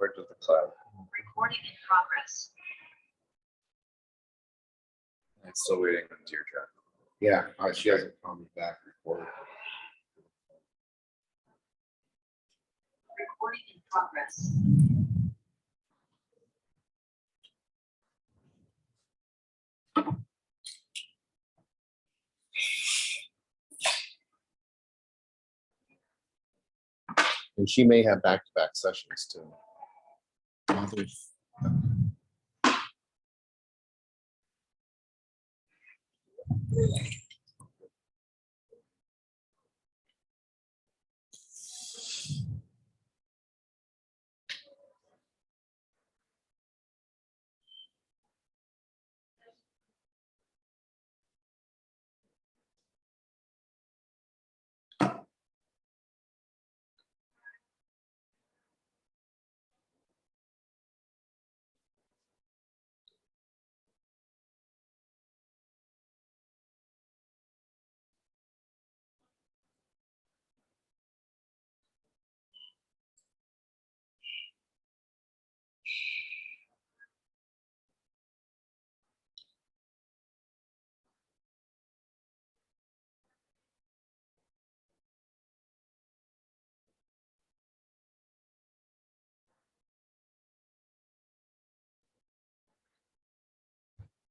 Right to the cloud. Recording in progress. I'm still waiting on Teardrop. Yeah, she hasn't called me back before. Recording in progress. And she may have back-to-back sessions too.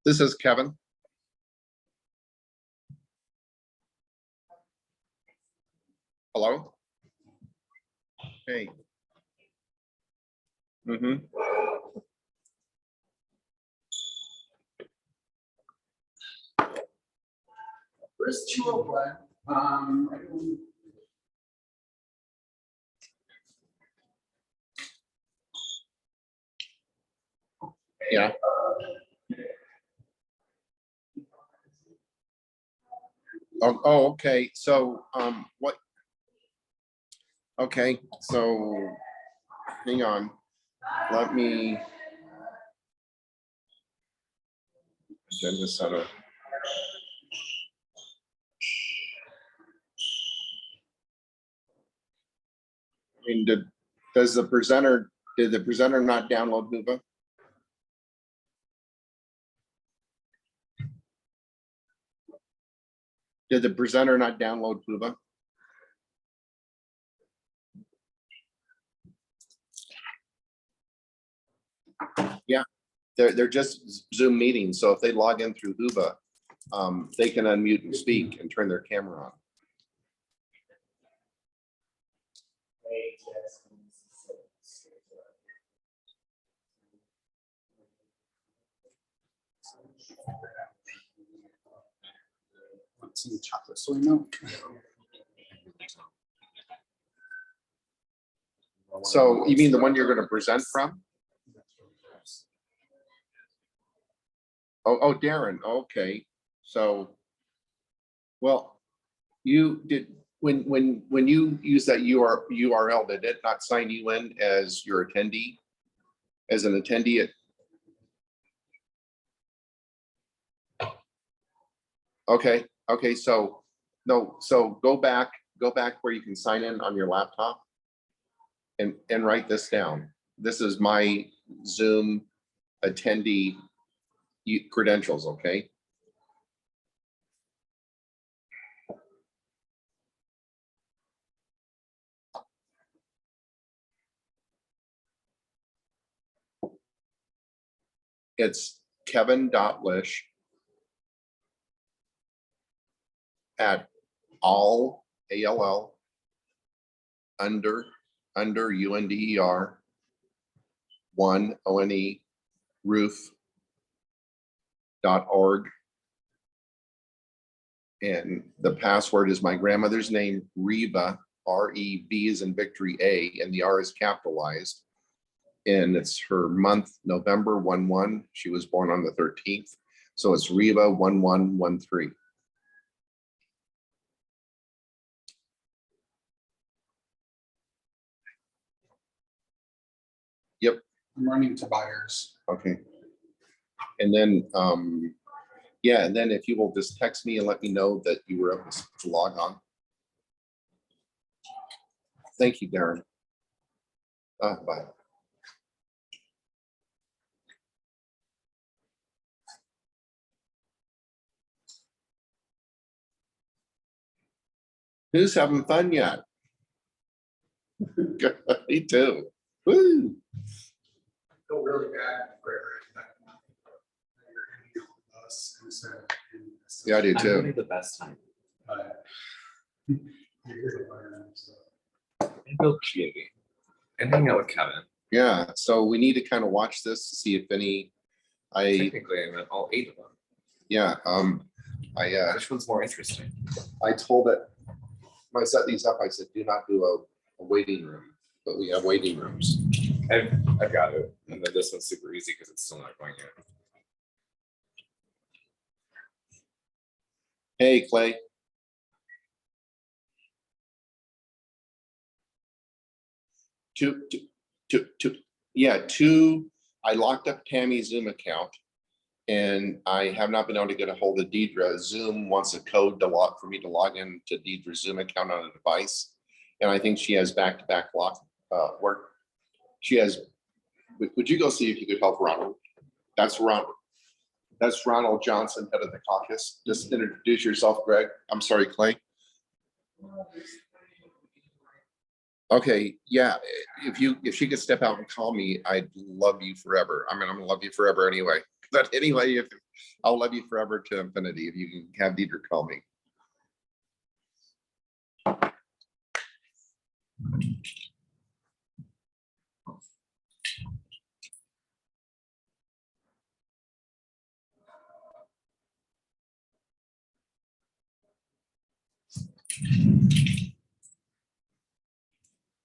This is Kevin. Hello? Hey. Mm-hmm. Where's 201? Yeah. Oh, okay. So, what? Okay, so hang on. Let me. Agenda setter. I mean, did the presenter not download Hoover? Did the presenter not download Hoover? Yeah, they're just Zoom meetings. So if they log in through Hoover, they can unmute and speak and turn their camera on. Some chocolate soy milk. So you mean the one you're going to present from? Oh, Darren. Okay. So, well, you did when you use that URL, did it not sign you in as your attendee, as an attendee at? Okay. Okay. So no. So go back where you can sign in on your laptop, and write this down. This is my Zoom attendee credentials. Okay. It's Kevin.Lish at all ALL under UNDER 1 ONE roof.org, and the password is my grandmother's name, Reba, R-E-B as in victory A, and the R is capitalized. And it's her month, November 1/1. She was born on the 13th. So it's Reba 1113. Yep. I'm running to buyers. Okay. And then, yeah, and then if you will just text me and let me know that you were able to log on. Thank you, Darren. Bye. Who's having fun yet? Me too. Woo. Feel really bad for us instead of Yeah, I do I'm having too. the best time. you're here to learn, so. And build community. And hang out with Kevin. Yeah, so we need to kind of watch this to see if any, Technically, I meant all 8 of them. yeah, Which one's more interesting? I told it, when I set these up, I said, do not do a waiting room, but we have waiting rooms. I've got it. And then this one's super easy because it's still not going yet. Hey, Clay. I locked up Tammy's Zoom account and I have not been able to get a hold of Deidre. Zoom wants a code to log for me to log in to Deidre's Zoom account on a device. And I think she has back-to-back lock work. She has, would you go see if you could help Ronald? That's Ronald. That's Ronald Johnson, head of the caucus. Just introduce yourself, Greg. I'm sorry, Clay. Okay, yeah, if she could step out and call me, I'd love you forever. I mean, I'm gonna love you forever anyway. But anyway, I'll love you forever to infinity if you can have Deidre call me.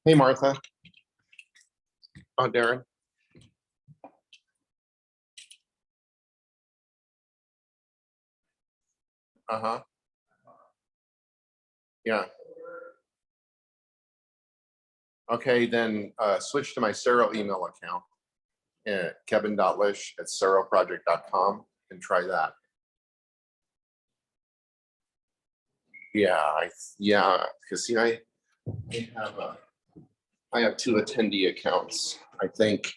Hey, Martha. Oh, Darren. Uh-huh. Yeah. Okay, then switch to my Sero email account at kevin.lish@seroproject.com and try that. Yeah, because see, I have 2 attendee accounts, I think.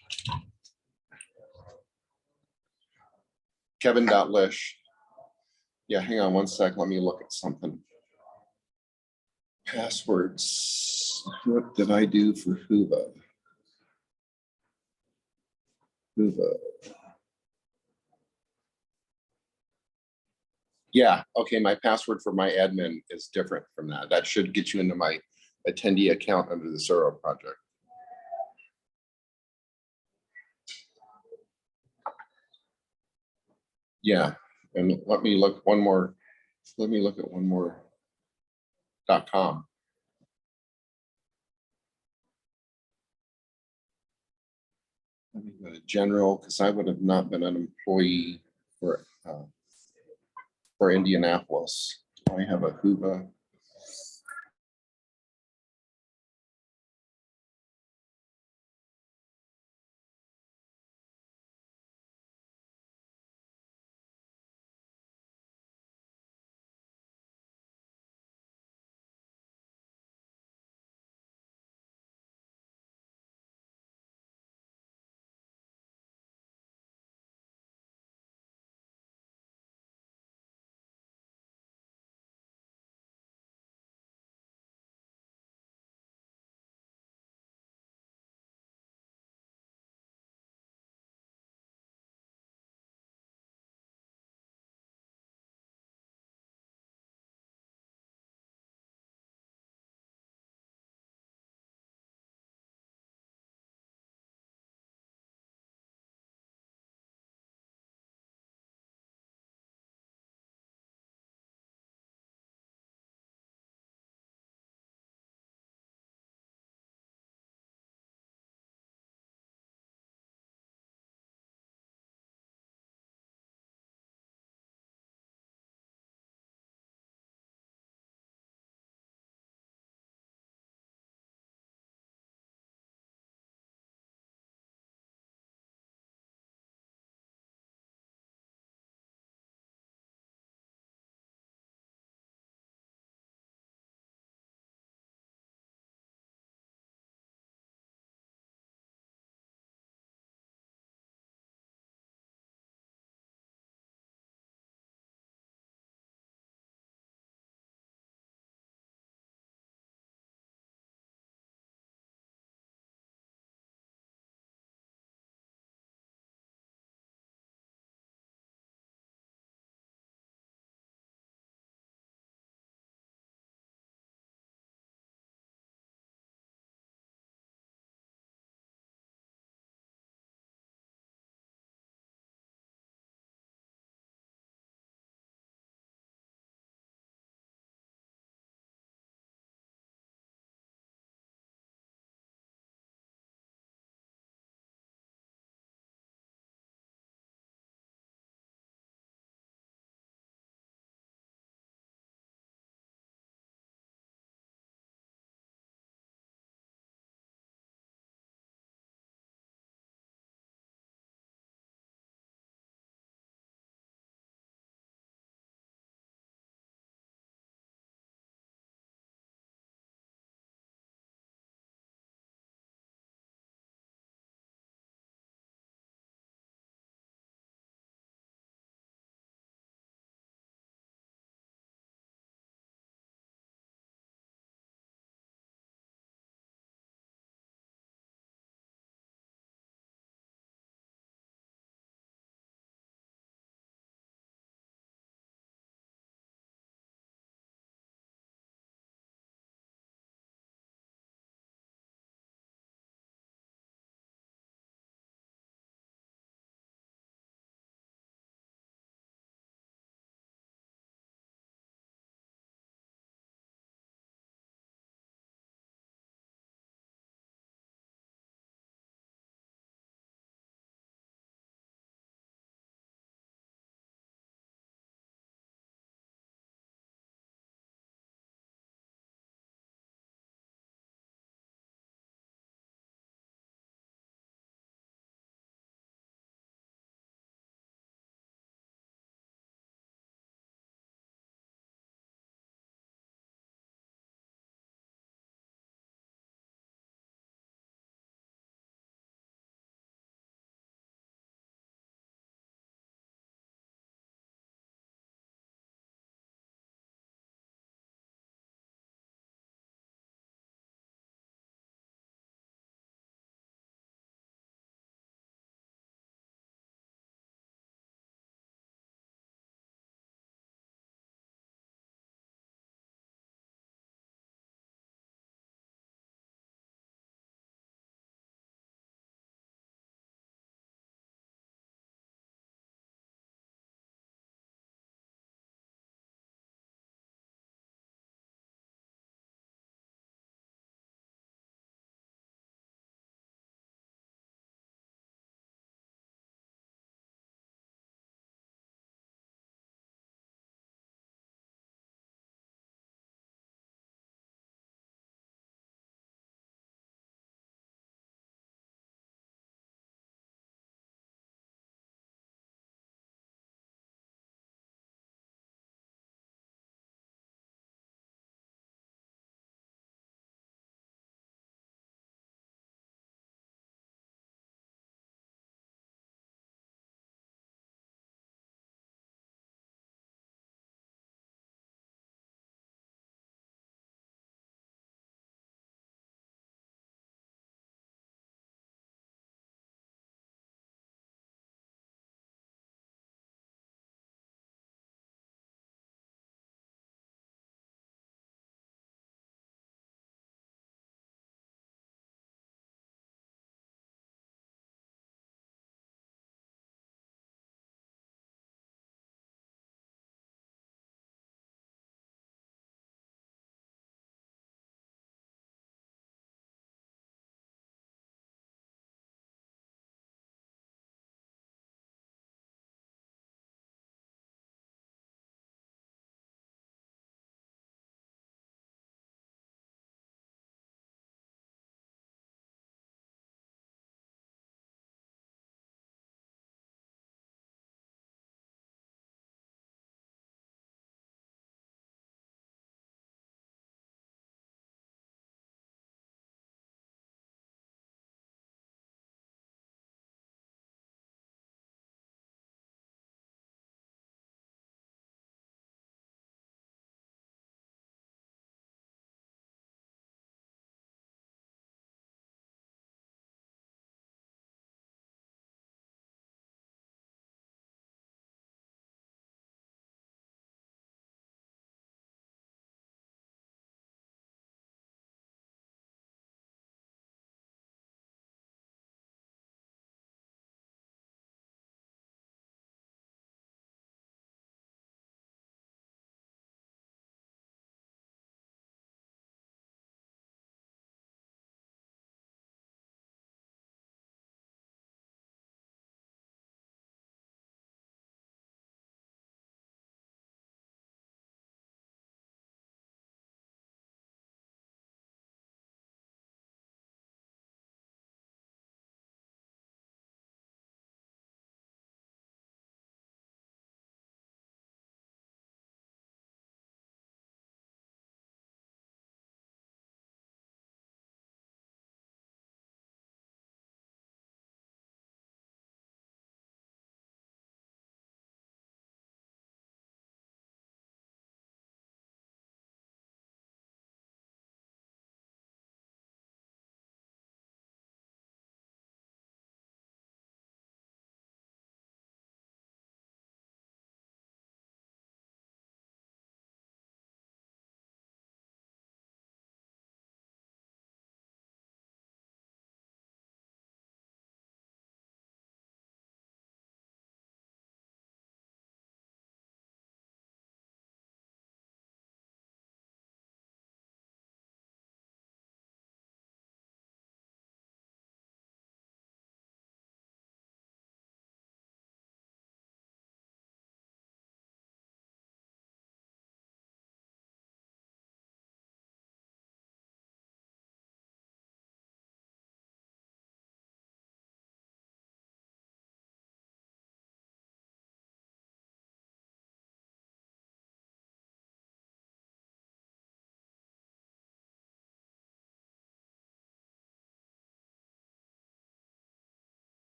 Kevin.lish. Yeah, hang on one sec. Let me look at something. Passwords. What did I do for Hoover? Yeah, okay, my password for my admin is different from that. That should get you into my attendee account under the Sero Project. Yeah, and let me look one more. Let me look at one more .com. Let me go to general because I would have not been an employee for Indianapolis. Do I have a Hoover?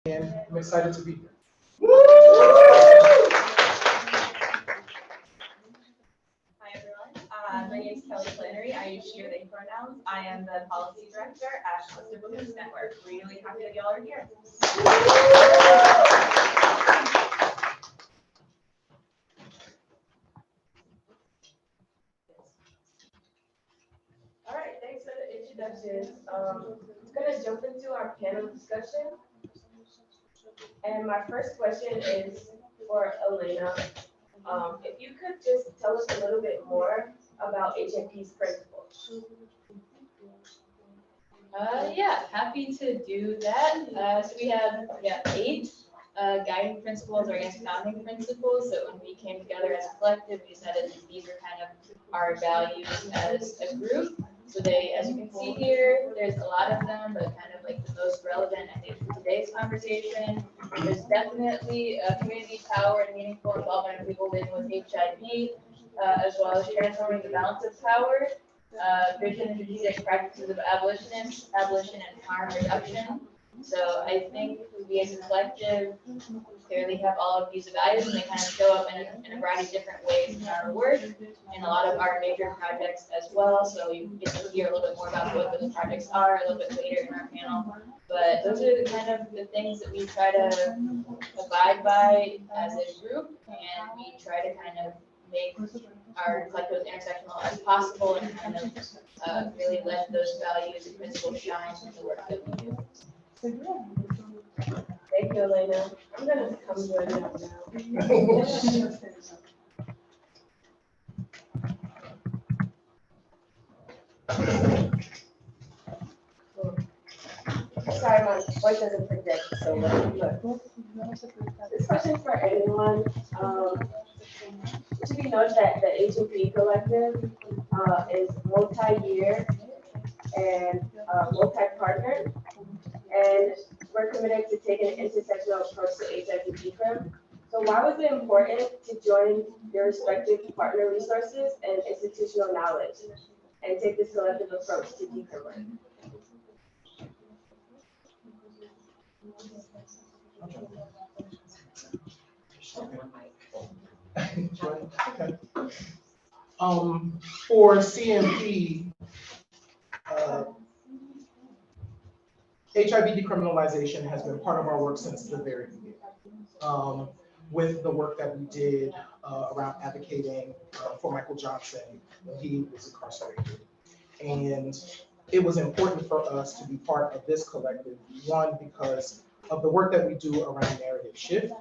and I'm excited to be here. Hi everyone, my name is Flannery. I use she or they pronouns. I am the policy director at Cluster Women's Network. Really happy that y'all are here. All right, thanks for the introduction. I'm gonna jump into our panel discussion. And my first question is for Elena. If you could just tell us a little bit more about HNP's principles. Yeah, happy to do that. So we have 8 guiding principles, or I guess founding principles, that when we came together as a collective, we decided that these are kind of our values as a group. So they, as you can see here, there's a lot of them, but kind of like the most relevant, I think, for today's conversation. There's definitely community power and meaningful involvement of people living with HIV, as well as transforming the balance of power, vision and strategic practices of abolition and harm reduction. So I think we as a collective clearly have all of these values, and they kind of show up in a variety of different ways in our work and a lot of our major projects as well. So you get to hear a little bit more about what those projects are a little bit later in our panel. But those are the kind of the things that we try to abide by as a group, and we try to kind of make our collective as intersectional as possible, and kind of really let those values and principles shine in the work that we do. Thank you, Elena. I'm gonna come join you now. Sorry, my voice doesn't project so well, but this question is for anyone. It should be noted that the HNP collective is multi-year and multi-partner, and we're committed to taking an intersectional approach to HIV decrim. So why was it important to join your respective partner resources and institutional knowledge and take this collective approach to decrim work? For CMP, HIV decriminalization has been part of our work since the very beginning. With the work that we did around advocating for Michael Johnson when he was incarcerated. And it was important for us to be part of this collective, one, because of the work that we do around narrative shift.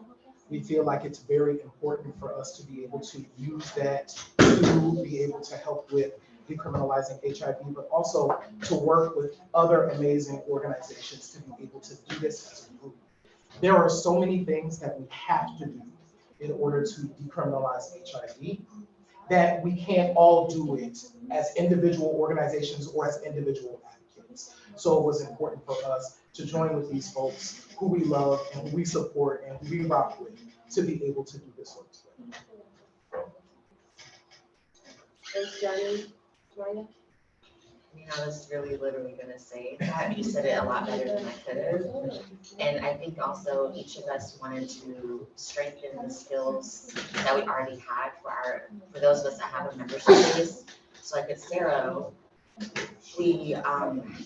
We feel like it's very important for us to be able to use that to be able to help with decriminalizing HIV, but also to work with other amazing organizations to be able to do this as a group. There are so many things that we have to do in order to decriminalize HIV that we can't all do it as individual organizations or as individual advocates. So it was important for us to join with these folks who we love and who we support and who we rock with to be able to do this work together. Thanks, Johnnie. Maria? I mean, I was really literally gonna say that. You said it a lot better than I could have. And I think also each of us wanted to strengthen the skills that we already had for those of us that have a membership base. So like at Sero, we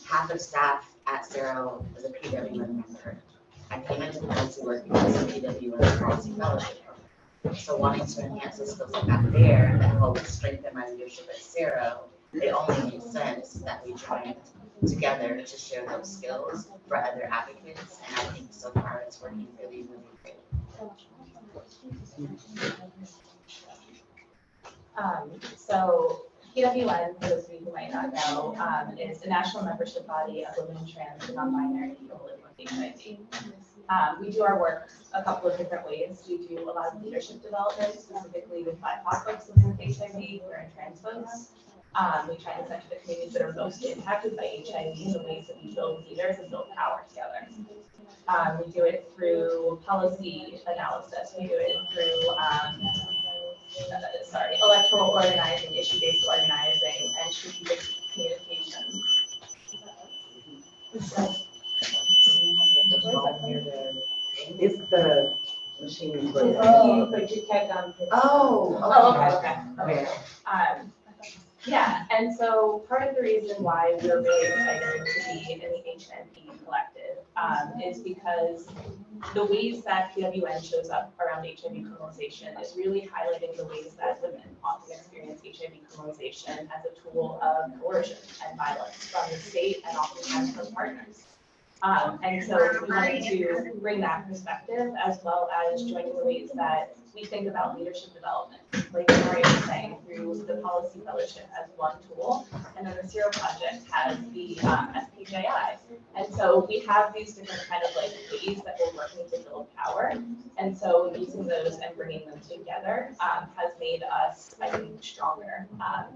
half of staff at Sero is a PWN member. I came into policy work because of PWN policy fellowship. So wanting to enhance the skills I got there that helped strengthen my leadership at Sero, it only made sense that we joined together to share those skills for other advocates. And I think so far it's working really, really great. So PWN, for those of you who might not know, is the national membership body of women, trans, and non-binary people living with HIV. We do our work a couple of different ways. We do a lot of leadership development, specifically with BIPOC folks living with HIV, who are trans folks. We try to center the communities that are most impacted by HIV in the ways that we build leaders and build power together. We do it through policy analysis. We do it through electoral organizing, issue-based organizing, and strategic communications. It's the machine. But you kept on. Oh, Okay. Yeah, and so part of the reason why we're really excited to be in the HNP collective is because the ways that PWN shows up around HIV criminalization is really highlighting the ways that women often experience HIV criminalization as a tool of coercion and violence from the state and oftentimes from partners. And so we wanted to bring that perspective as well as joining the ways that we think about leadership development, like Kamaria was saying, through the policy fellowship as one tool. And then the Sero Project has the SPJI. And so we have these different kind of like ways that we're working to build power. And so using those and bringing them together has made us, I think, stronger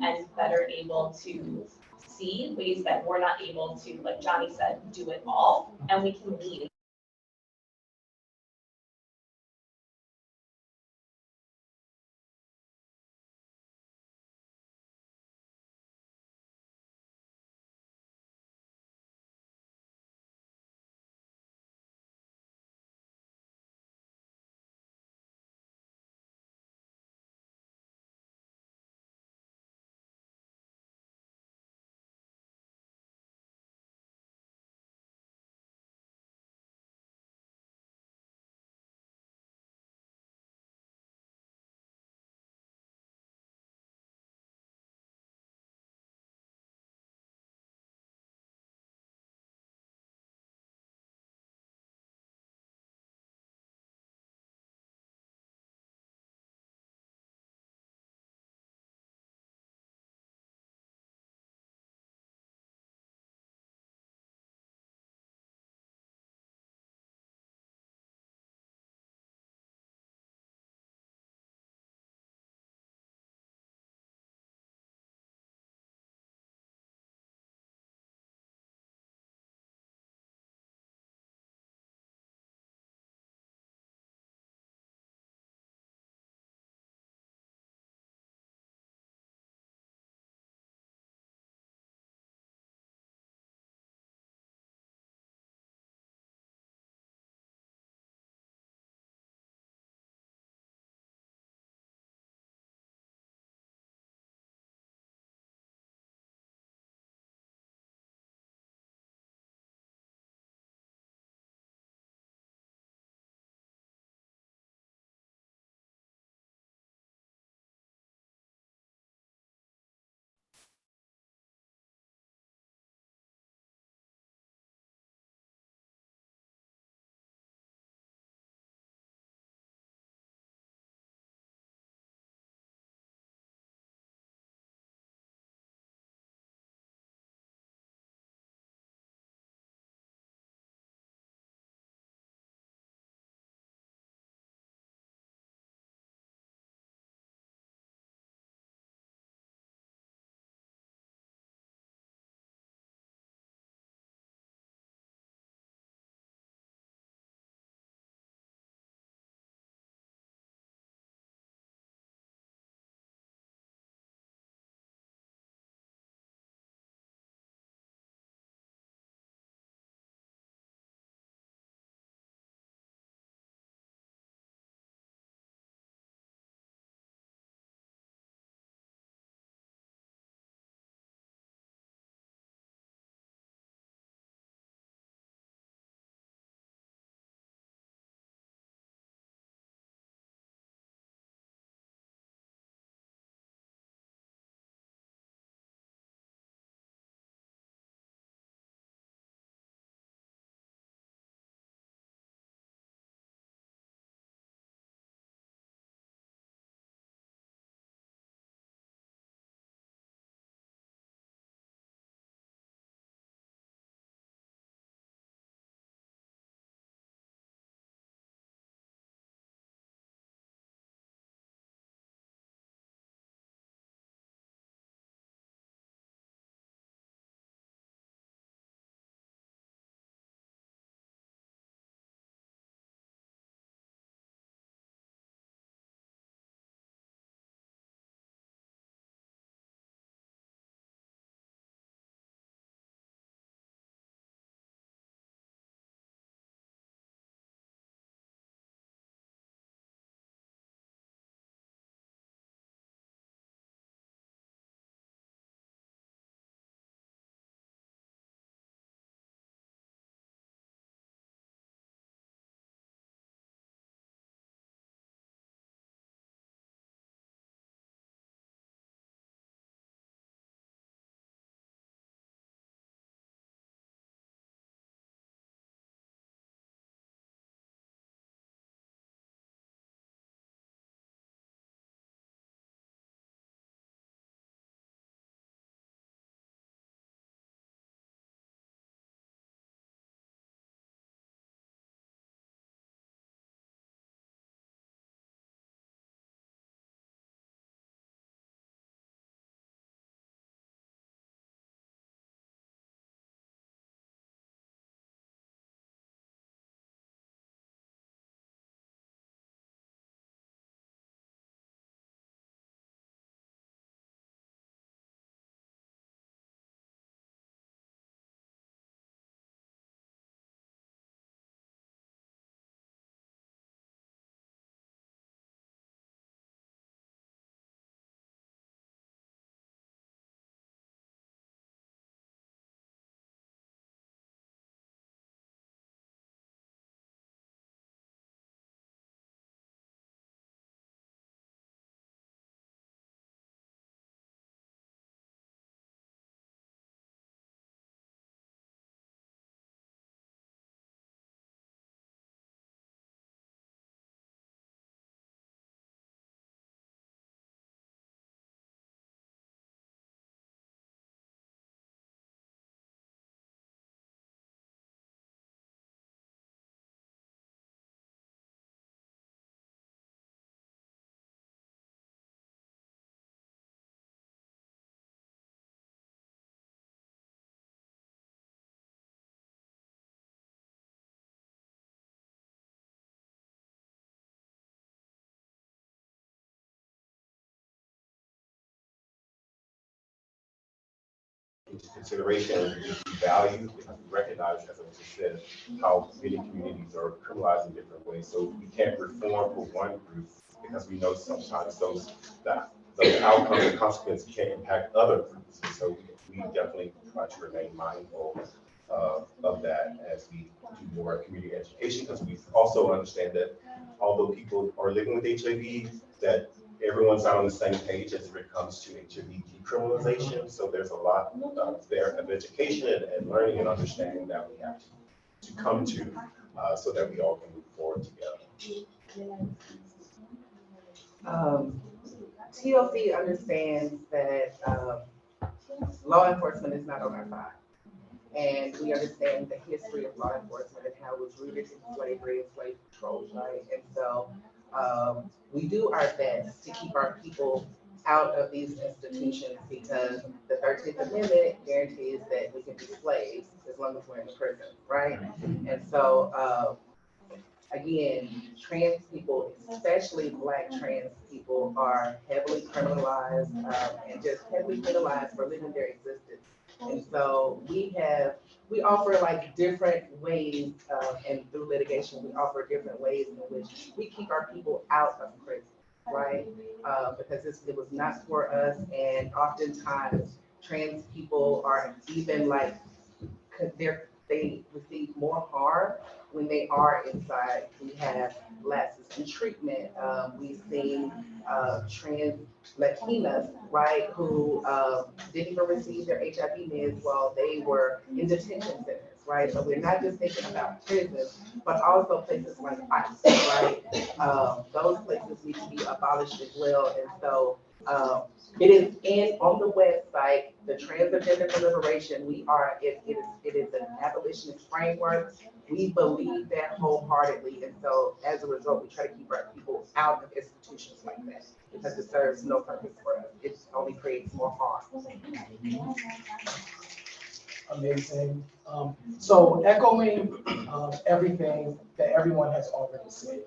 and better able to see ways that we're not able to, like Johnnie said, do it all, and we can lead into consideration. We value, because we recognize, as I just said, how many communities are criminalized in different ways. So we can't reform for one group because we know sometimes those outcomes and consequences can impact other groups. And so we definitely try to remain mindful of that as we do more community education, because we also understand that although people are living with HIV, that everyone's not on the same page as when it comes to HIV decriminalization. So there's a lot there of education and learning and understanding that we have to come to so that we all can move forward together. TLC understands that law enforcement is not on our side. And we understand the history of law enforcement and how it was rooted in slavery and slave patrols, right? And so we do our best to keep our people out of these institutions because the 13th Amendment guarantees that we can be slaves as long as we're in the prison, right? And so again, trans people, especially Black trans people, are heavily criminalized and just heavily penalized for living their existence. And so we offer like different ways, and through litigation, we offer different ways in which we keep our people out of prison, right? Because it was not for us, and oftentimes trans people are even like, they receive more harm when they are inside. We have lapses in treatment. We've seen trans Latinas, right, who didn't even receive their HIV meds while they were in detention centers, right? So we're not just thinking about prisons, but also places like ICE, right? Those places need to be abolished as well. And so it is on the website, the Transgender Liberation. It is an abolitionist framework. We believe that wholeheartedly. And so as a result, we try to keep our people out of institutions like that because it serves no purpose for us. It only creates more harm. Amazing. So echoing everything that everyone has already said,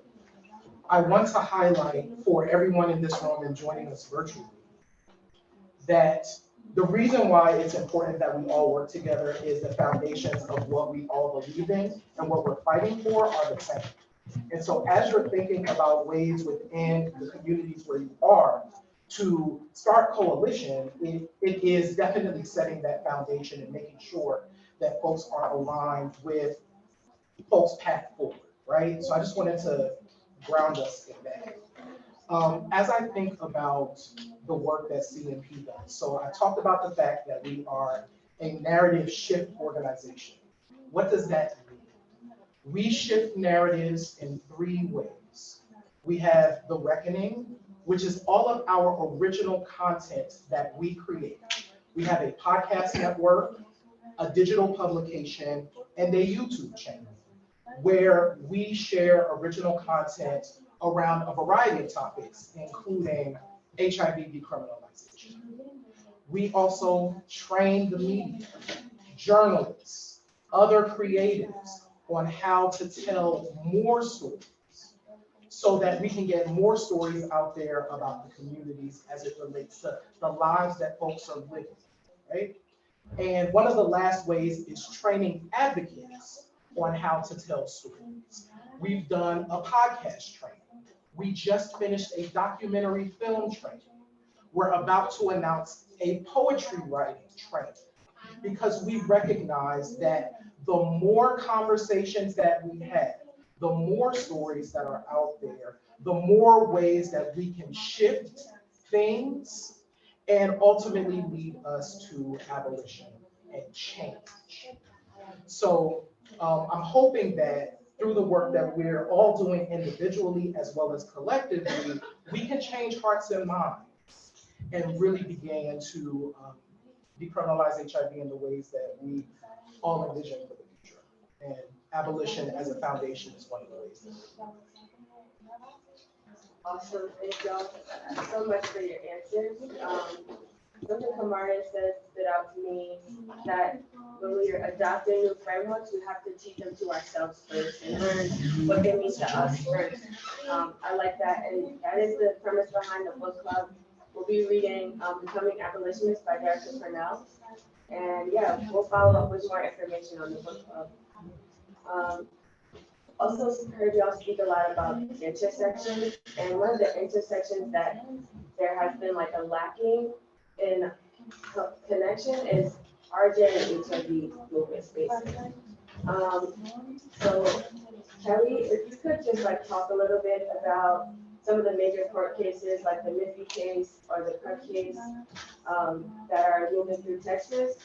I want to highlight for everyone in this room and joining us virtually that the reason why it's important that we all work together is the foundations of what we all believe in and what we're fighting for are the same. And so as you're thinking about ways within the communities where you are to start coalition, it is definitely setting that foundation and making sure that folks are aligned with folks' path forward, right? So I just wanted to ground us in that. As I think about the work that CNP does, so I talked about the fact that we are a narrative shift organization. What does that mean? We shift narratives in 3 ways. We have The Reckoning, which is all of our original content that we create. We have a podcast network, a digital publication, and a YouTube channel where we share original content around a variety of topics, including HIV decriminalization. We also train the media, journalists, other creatives on how to tell more stories so that we can get more stories out there about the communities as it relates to the lives that folks are living, right? And one of the last ways is training advocates on how to tell stories. We've done a podcast training. We just finished a documentary film training. We're about to announce a poetry writing training because we recognize that the more conversations that we have, the more stories that are out there, the more ways that we can shift things and ultimately lead us to abolition and change. So I'm hoping that through the work that we're all doing individually as well as collectively, we can change hearts and minds and really begin to decriminalize HIV in the ways that we all envision for the future. And abolition as a foundation is one of the ways. Awesome, thank y'all so much for your answers. Something Kamaria said stood out to me, that when we are adopting new frameworks, we have to teach them to ourselves first and learn what they mean to us first. I like that, and that is the premise behind the book club. We'll be reading Becoming Abolitionist by Director Cornell. And yeah, we'll follow up with more information on the book club. Also heard y'all speak a lot about intersections, and one of the intersections that there has been like a lacking in connection is RJ and HIV movement spaces. So Kelly, if you could just like talk a little bit about some of the major court cases, like the Miffy case or the Cook case, that are moving through Texas,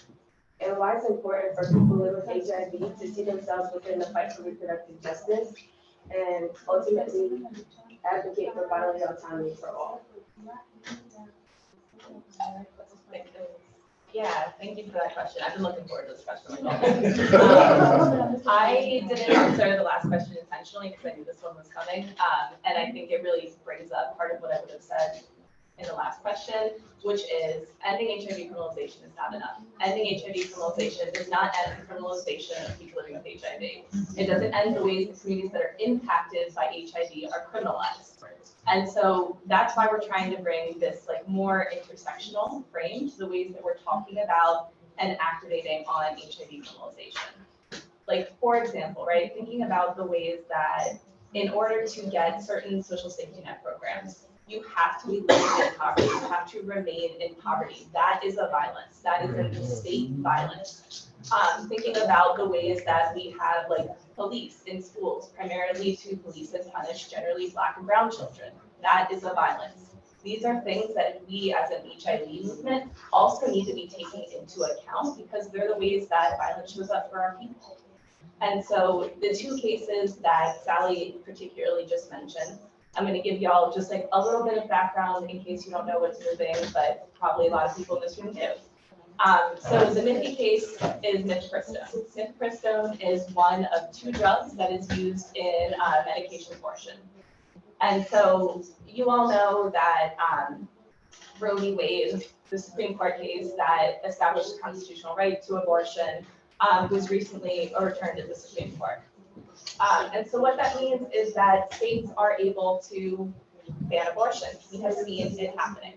and why it's important for people living with HIV to see themselves within the fight for reproductive justice and ultimately advocate for bodily autonomy for all. Yeah, thank you for that question. I've been looking forward to this question. I didn't answer the last question intentionally because I knew this one was coming. And I think it really brings up part of what I would have said in the last question, which is ending HIV criminalization is not enough. Ending HIV criminalization does not end the criminalization of people living with HIV. It doesn't end the ways the communities that are impacted by HIV are criminalized. And so that's why we're trying to bring this like more intersectional frame to the ways that we're talking about and activating on HIV criminalization. Like, for example, right, thinking about the ways that in order to get certain social safety net programs, you have to be living in poverty, you have to remain in poverty. That is a violence, that is a state violence. Thinking about the ways that we have like police in schools, primarily to police and punish generally Black and brown children. That is a violence. These are things that we as an HIV movement also need to be taking into account because they're the ways that violence shows up for our people. And so the two cases that Sallie particularly just mentioned, I'm going to give y'all just like a little bit of background in case you don't know what's moving, but probably a lot of people in this room do. So the Miffy case is mifepristone. Mifepristone is one of two drugs that is used in medication abortion. And so you all know that Roe v. Wade, the Supreme Court case that established the constitutional right to abortion, was recently overturned at the Supreme Court. And so what that means is that states are able to ban abortion. We have seen it happening.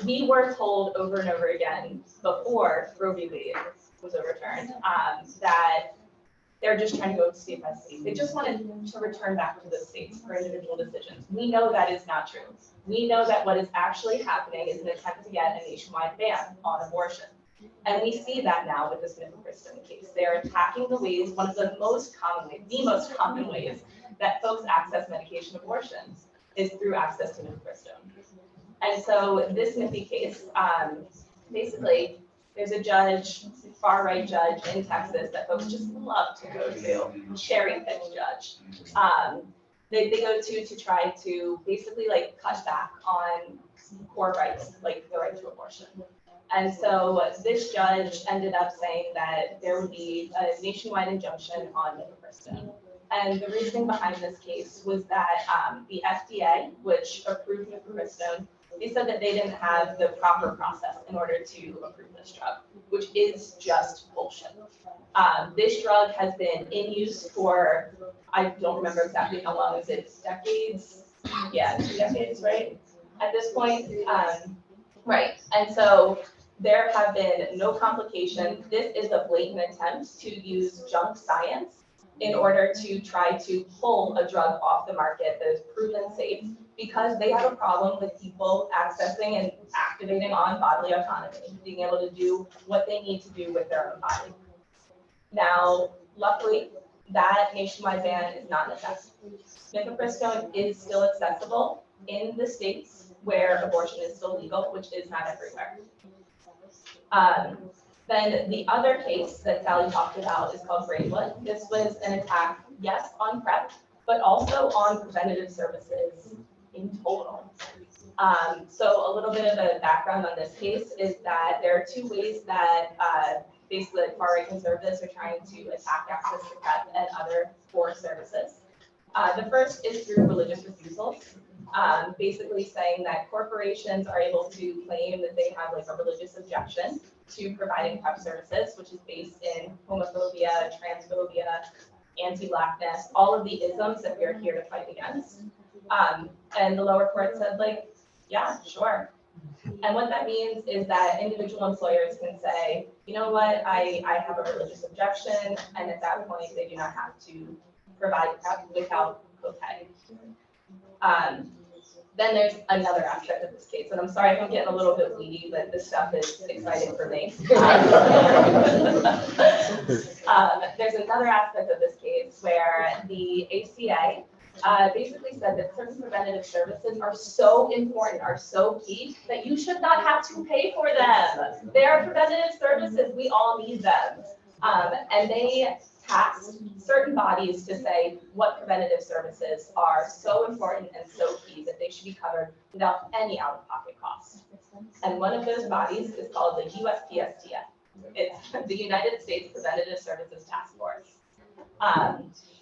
We were told over and over again before Roe v. Wade was overturned that they're just trying to go state by state. They just wanted to return back to the states for individual decisions. We know that is not true. We know that what is actually happening is an attempt to get a nationwide ban on abortion. And we see that now with this mifepristone case. They're attacking the ways, one of the most common ways that folks access medication abortion is through access to mifepristone. And so this Miffy case, basically, there's a judge, far-right judge in Texas that folks just love to go to, cherry-picked judge. They go to try to basically like cut back on core rights, like the right to abortion. And so this judge ended up saying that there would be a nationwide injunction on mifepristone. And the reasoning behind this case was that the FDA, which approved mifepristone, they said that they didn't have the proper process in order to approve this drug, which is just bullshit. This drug has been in use for, I don't remember exactly how long, is it decades? Yeah, 2 decades, right? At this point, right. And so there have been no complications. This is a blatant attempt to use junk science in order to try to pull a drug off the market that is proven safe, because they have a problem with people accessing and activating on bodily autonomy, being able to do what they need to do with their own body. Now, luckily, that nationwide ban is not necessary. Mifepristone is still accessible in the states where abortion is still legal, which is not everywhere. Then the other case that Sallie talked about is called Braidwood. This was an attack, yes, on PrEP, but also on preventative services in total. So a little bit of a background on this case is that there are two ways that basically far-right conservatives are trying to attack access to PrEP and other core services. The first is through religious refusals, basically saying that corporations are able to claim that they have like a religious objection to providing PrEP services, which is based in homophobia, transphobia, anti-Blackness, all of the isms that we are here to fight against. And the lower court said, like, yeah, sure. And what that means is that individual employers can say, you know what, I have a religious objection, and at that point, they do not have to provide PrEP without copay. Then there's another aspect of this case, and I'm sorry if I'm getting a little bit weedy, but this stuff is exciting for me. There's another aspect of this case where the ACA basically said that certain preventative services are so important, are so key, that you should not have to pay for them. They are preventative services, we all need them. And they tasked certain bodies to say what preventative services are so important and so key that they should be covered without any out-of-pocket costs. And one of those bodies is called the USPSTF. It's the United States Preventative Services Task Force.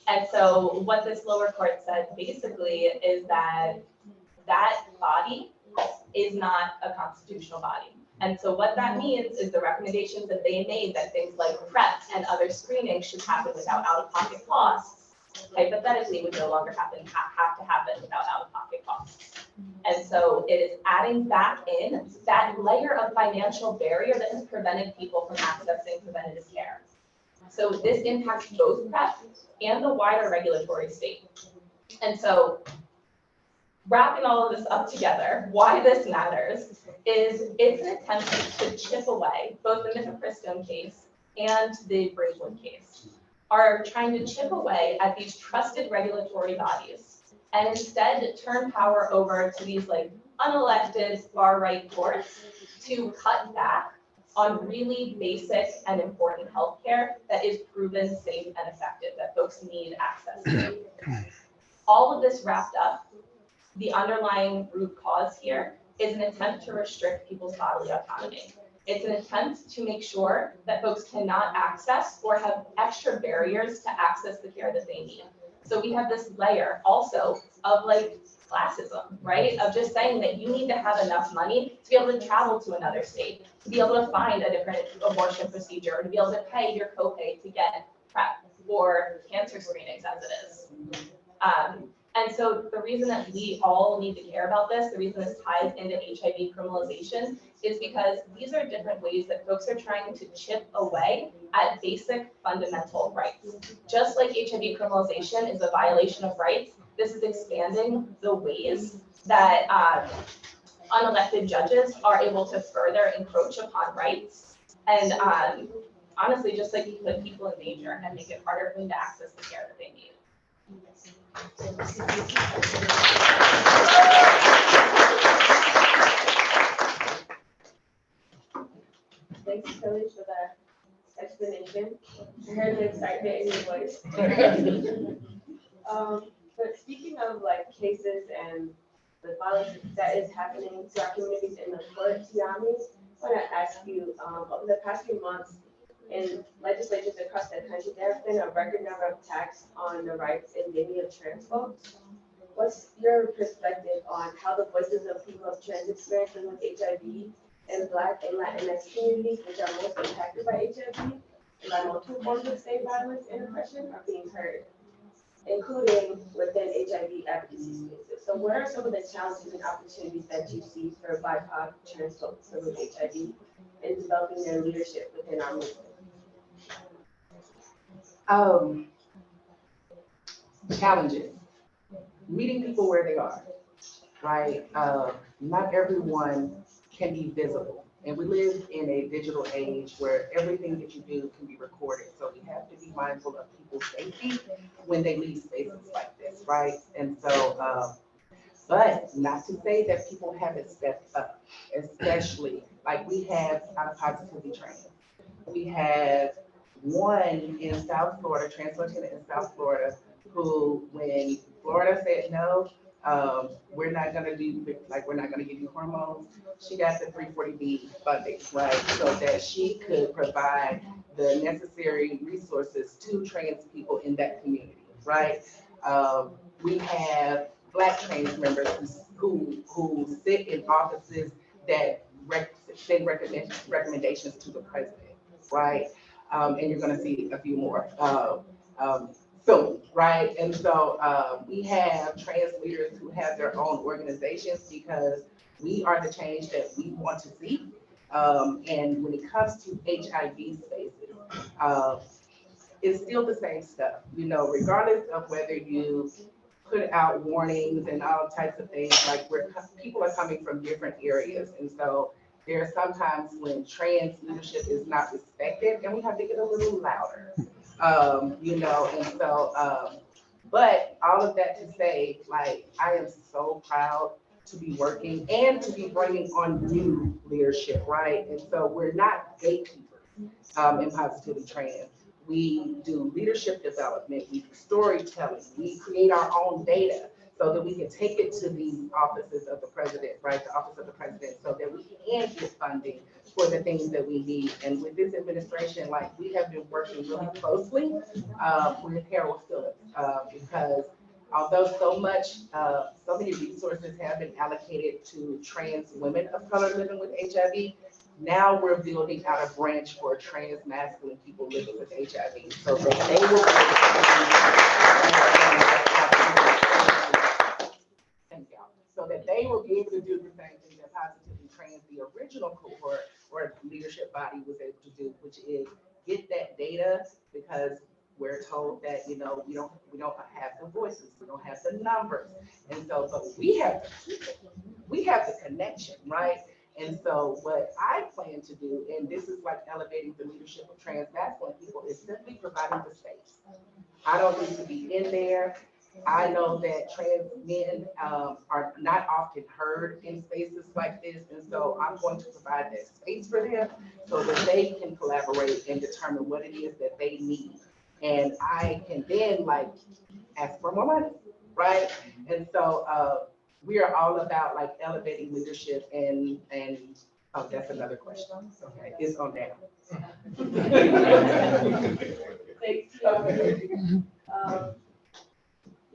And so what this lower court said basically is that that body is not a constitutional body. And so what that means is the recommendations that they made that things like PrEP and other screenings should happen without out-of-pocket costs, hypothetically would no longer have to happen without out-of-pocket costs. And so it is adding back in that layer of financial barrier that has prevented people from accessing preventative care. So this impacts both PrEP and the wider regulatory state. And so wrapping all of this up together, why this matters is it's an attempt to chip away, both the mifepristone case and the Bracelet case are trying to chip away at these trusted regulatory bodies and instead turn power over to these like unelected far-right courts to cut back on really basic and important healthcare that is proven safe and effective, that folks need access to. All of this wrapped up, the underlying root cause here is an attempt to restrict people's bodily autonomy. It's an attempt to make sure that folks cannot access or have extra barriers to access the care that they need. So we have this layer also of like classism, right? Of just saying that you need to have enough money to be able to travel to another state, to be able to find a different abortion procedure, or to be able to pay your copay to get PrEP or cancer screenings as it is. And so the reason that we all need to care about this, the reason this ties into HIV criminalization, is because these are different ways that folks are trying to chip away at basic fundamental rights. Just like HIV criminalization is a violation of rights, this is expanding the ways that unelected judges are able to further encroach upon rights and honestly just like put people in danger and make it harder for them to access the care that they need. Thanks, Kelly, for that explanation. I heard the excitement in your voice. But speaking of like cases and the violence that is happening to our communities in the court, Tiommi, I want to ask you, over the past few months, in legislatures across the country, there have been a record number of attacks on the rights and dignity of trans folks. What's your perspective on how the voices of people of trans experiences with HIV and Black and Latinx communities, which are most impacted by HIV and by multiple forms of state violence and oppression, are being heard, including within HIV advocacy spaces? So what are some of the challenges and opportunities that you see for BIPOC trans folks with HIV in developing their leadership within our movement? Challenges. Meeting people where they are, right? Not everyone can be visible. And we live in a digital age where everything that you do can be recorded. So we have to be mindful of people's safety when they leave spaces like this, right? And so, but not to say that people haven't stepped up, especially like we have out of positivity training. We have one in South Florida, trans lieutenant in South Florida, who when Florida said no, we're not gonna do, like, we're not gonna give you hormones, she got the 340B funding, right? So that she could provide the necessary resources to trans people in that community, right? We have Black trans members who sit in offices that send recommendations to the president, right? And you're gonna see a few more soon, right? And so we have trans leaders who have their own organizations because We are the change that we want to see. And when it comes to HIV spaces, it's still the same stuff, you know, regardless of whether you put out warnings and all types of things, like people are coming from different areas. And so there are sometimes when trans leadership is not respected and we have to get a little louder, you know, and so, but all of that to say, like, I am so proud to be working and to be bringing on new leadership, right? And so we're not gatekeepers in Positively Trans. We do leadership development, we do storytelling, we create our own data so that we can take it to the offices of the president, right? The office of the president, so that we can get funding for the things that we need. And with this administration, like, we have been working really closely with Harold Phillips because although so many resources have been allocated to trans women of color living with HIV, now we're building out a branch for trans masculine people living with HIV, so that they will be so that they will be able to do the same thing that Positively Trans, the original cohort or leadership body, was able to do, which is get that data, because we're told that, you know, we don't have the voices, we don't have the numbers, and so, but we have the people, we have the connection, right? And so what I plan to do, and this is like elevating the leadership of trans masculine people, is simply providing the space. I don't need to be in there. I know that trans men are not often heard in spaces like this, and so I'm going to provide that space for them so that they can collaborate and determine what it is that they need. And I can then, like, ask for more money, right? And so we are all about, like, elevating leadership and oh, that's another question. Okay, it's on down. Thanks.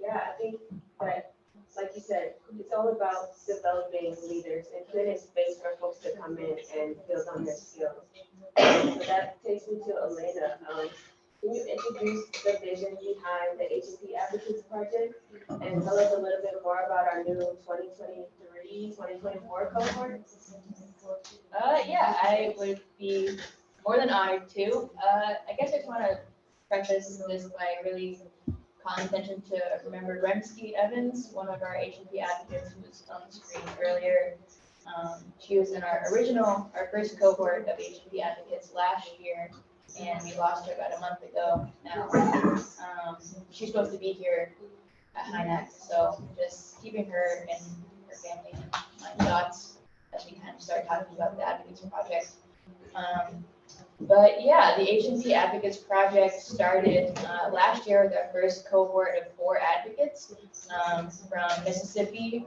Yeah, I think that, like you said, it's all about developing leaders and creating space for folks to come in and build on their skills. So that takes me to Elena. Can you introduce the vision behind the HNP Advocates Project and tell us a little bit more about our new 2023-2024 cohort? Yeah, I would be more than honored to. I guess I just want to preface this by really calling attention to remember Remsky Evans, one of our HNP advocates who was on the screen earlier. She was in our first cohort of HNP advocates last year, and we lost her about a month ago now. She's supposed to be here at HINAC, so just keeping her and her family in my thoughts as we kind of start talking about the Advocates Project. But yeah, the HNP Advocates Project started last year with our first cohort of 4 advocates from Mississippi,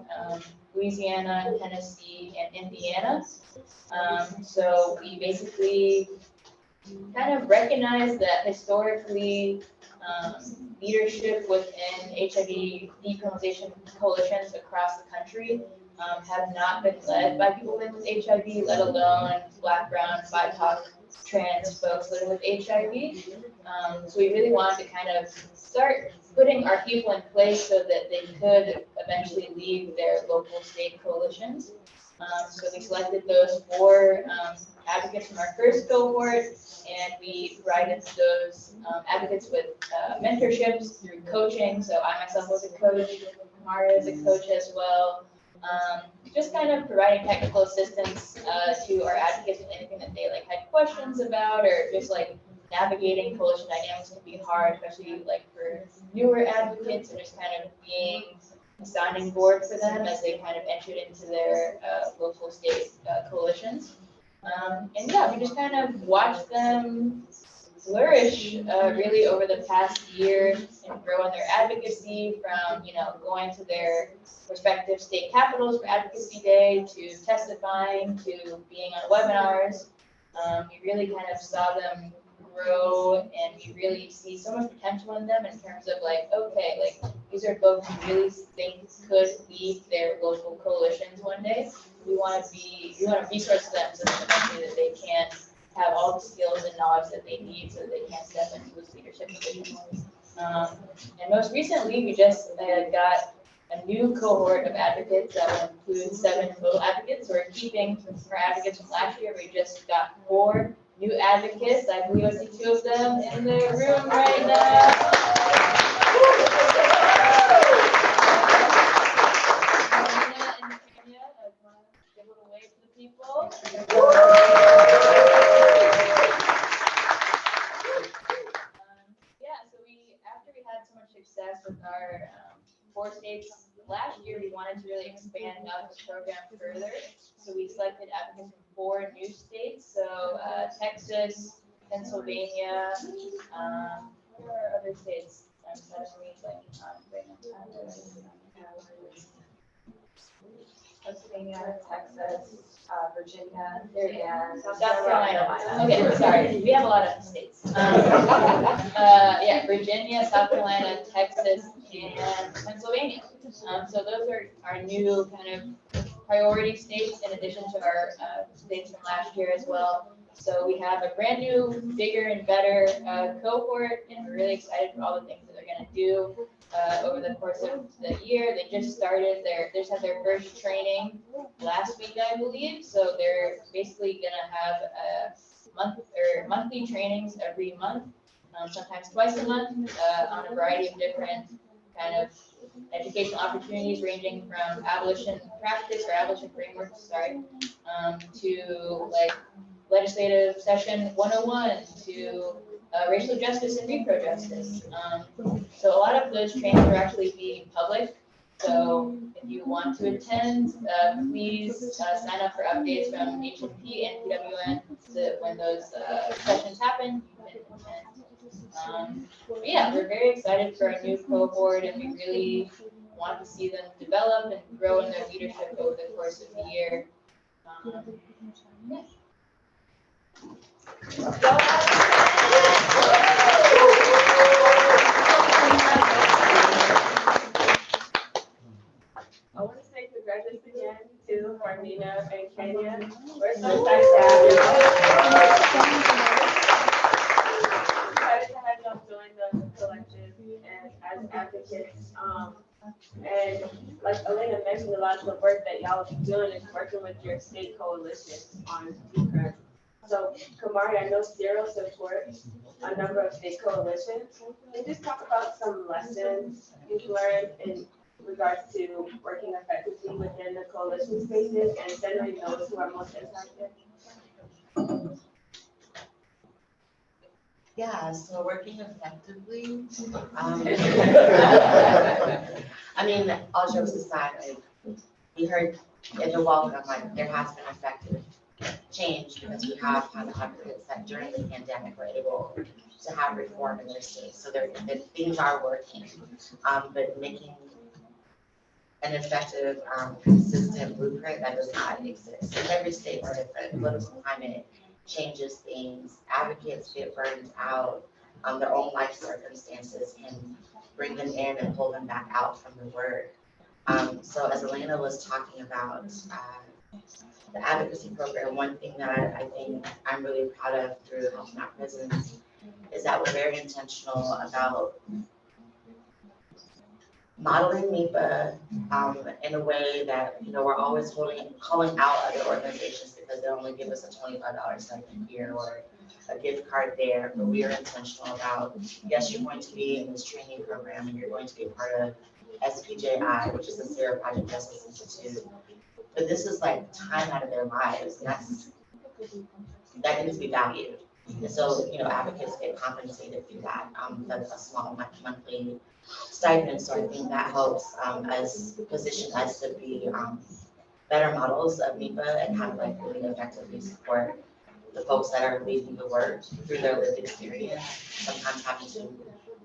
Louisiana, Tennessee, and Indiana. So we basically kind of recognize that historically leadership within HIV decriminalization coalitions across the country have not been led by people living with HIV, let alone Black, Brown, BIPOC, trans folks living with HIV. So we really wanted to kind of start putting our people in place so that they could eventually leave their local state coalitions. So we selected those 4 advocates from our first cohort, and we provided those advocates with mentorships through coaching. So I myself was a coach, Kamaria is a coach as well. Just kind of providing technical assistance to our advocates with anything that they like had questions about, or just like navigating coalition dynamics can be hard, especially like for newer advocates, and just kind of being a sounding board for them as they kind of entered into their local state coalitions. And yeah, we just kind of watched them flourish really over the past year and grow in their advocacy, from, you know, going to their respective state capitals for Advocacy Day, to testifying, to being on webinars. We really kind of saw them grow, and we really see so much potential in them in terms of like, okay, like these are folks who really think could lead their local coalitions one day. We want to resource them so that they can have all the skills and knowledge that they need so that they can step into those leadership positions. And most recently, we just got a new cohort of advocates that will include 7 total advocates. So we're keeping our advocates from last year. We just got 4 new advocates. I believe I see 2 of them in the room right now. Elena and Kenya, I want to give a little wave to the people. Yeah, so after we had so much success with our 4 states last year, we wanted to really expand out the program further. So we selected advocates from 4 new states. So Texas, Pennsylvania, where are other states? I'm suddenly blanking on right now. Pennsylvania, Texas, Virginia, and South Carolina. Okay, sorry, we have a lot of states. Yeah, Virginia, South Carolina, Texas, and Pennsylvania. So those are our new kind of priority states in addition to our states from last year as well. So we have a brand new, bigger and better cohort, and we're really excited for all the things that they're going to do over the course of the year. They just started they just had their first training last week, I believe. So they're basically going to have monthly trainings every month, sometimes twice a month, on a variety of different kind of educational opportunities ranging from abolition practice or abolition frameworks, to like legislative session 101 to racial justice and repro justice. So a lot of those trainings are actually being public. So if you want to attend, please sign up for updates from HNP and PWN so when those sessions happen, you can attend. But yeah, we're very excited for our new cohort, and we really want to see them develop and grow in their leadership over the course of the year. Yeah. I want to say congratulations again to Marlena and Kenya. We're so excited to have you. Excited to have y'all join the collective and as advocates. And like Elena mentioned, a lot of the work that y'all will be doing is working with your state coalitions on decriminalization. So Kamaria, I know Sero supports a number of state coalitions. Can you just talk about some lessons you've learned in regards to working effectively within the coalition spaces and centering those who are most impacted? Yeah, so working effectively. I mean, all jokes aside, like, you heard in the welcome, like, there has been effective change because we have had advocates that during the pandemic were able to have reform in their states. So things are working, but making an effective, consistent blueprint that does not exist. And every state is different. Political climate changes things. Advocates get burned out. Their own life circumstances can bring them in and pull them back out from the work. So as Elena was talking about the advocacy program, one thing that I think I'm really proud of through Helping Out Prisons is that we're very intentional about modeling MIPA in a way that, you know, we're always calling out other organizations because they only give us a $25 stipend here or a gift card there, but we are intentional about, yes, you're going to be in this training program and you're going to be part of SPJI, which is the Sero Project Justice Institute, but this is like time out of their lives, and that needs to be valued. And so, you know, advocates get compensated through that. That's a small monthly stipend. So I think that helps us position us to be better models of MIPA and how to like really effectively support the folks that are leading the work through their lived experience, sometimes having to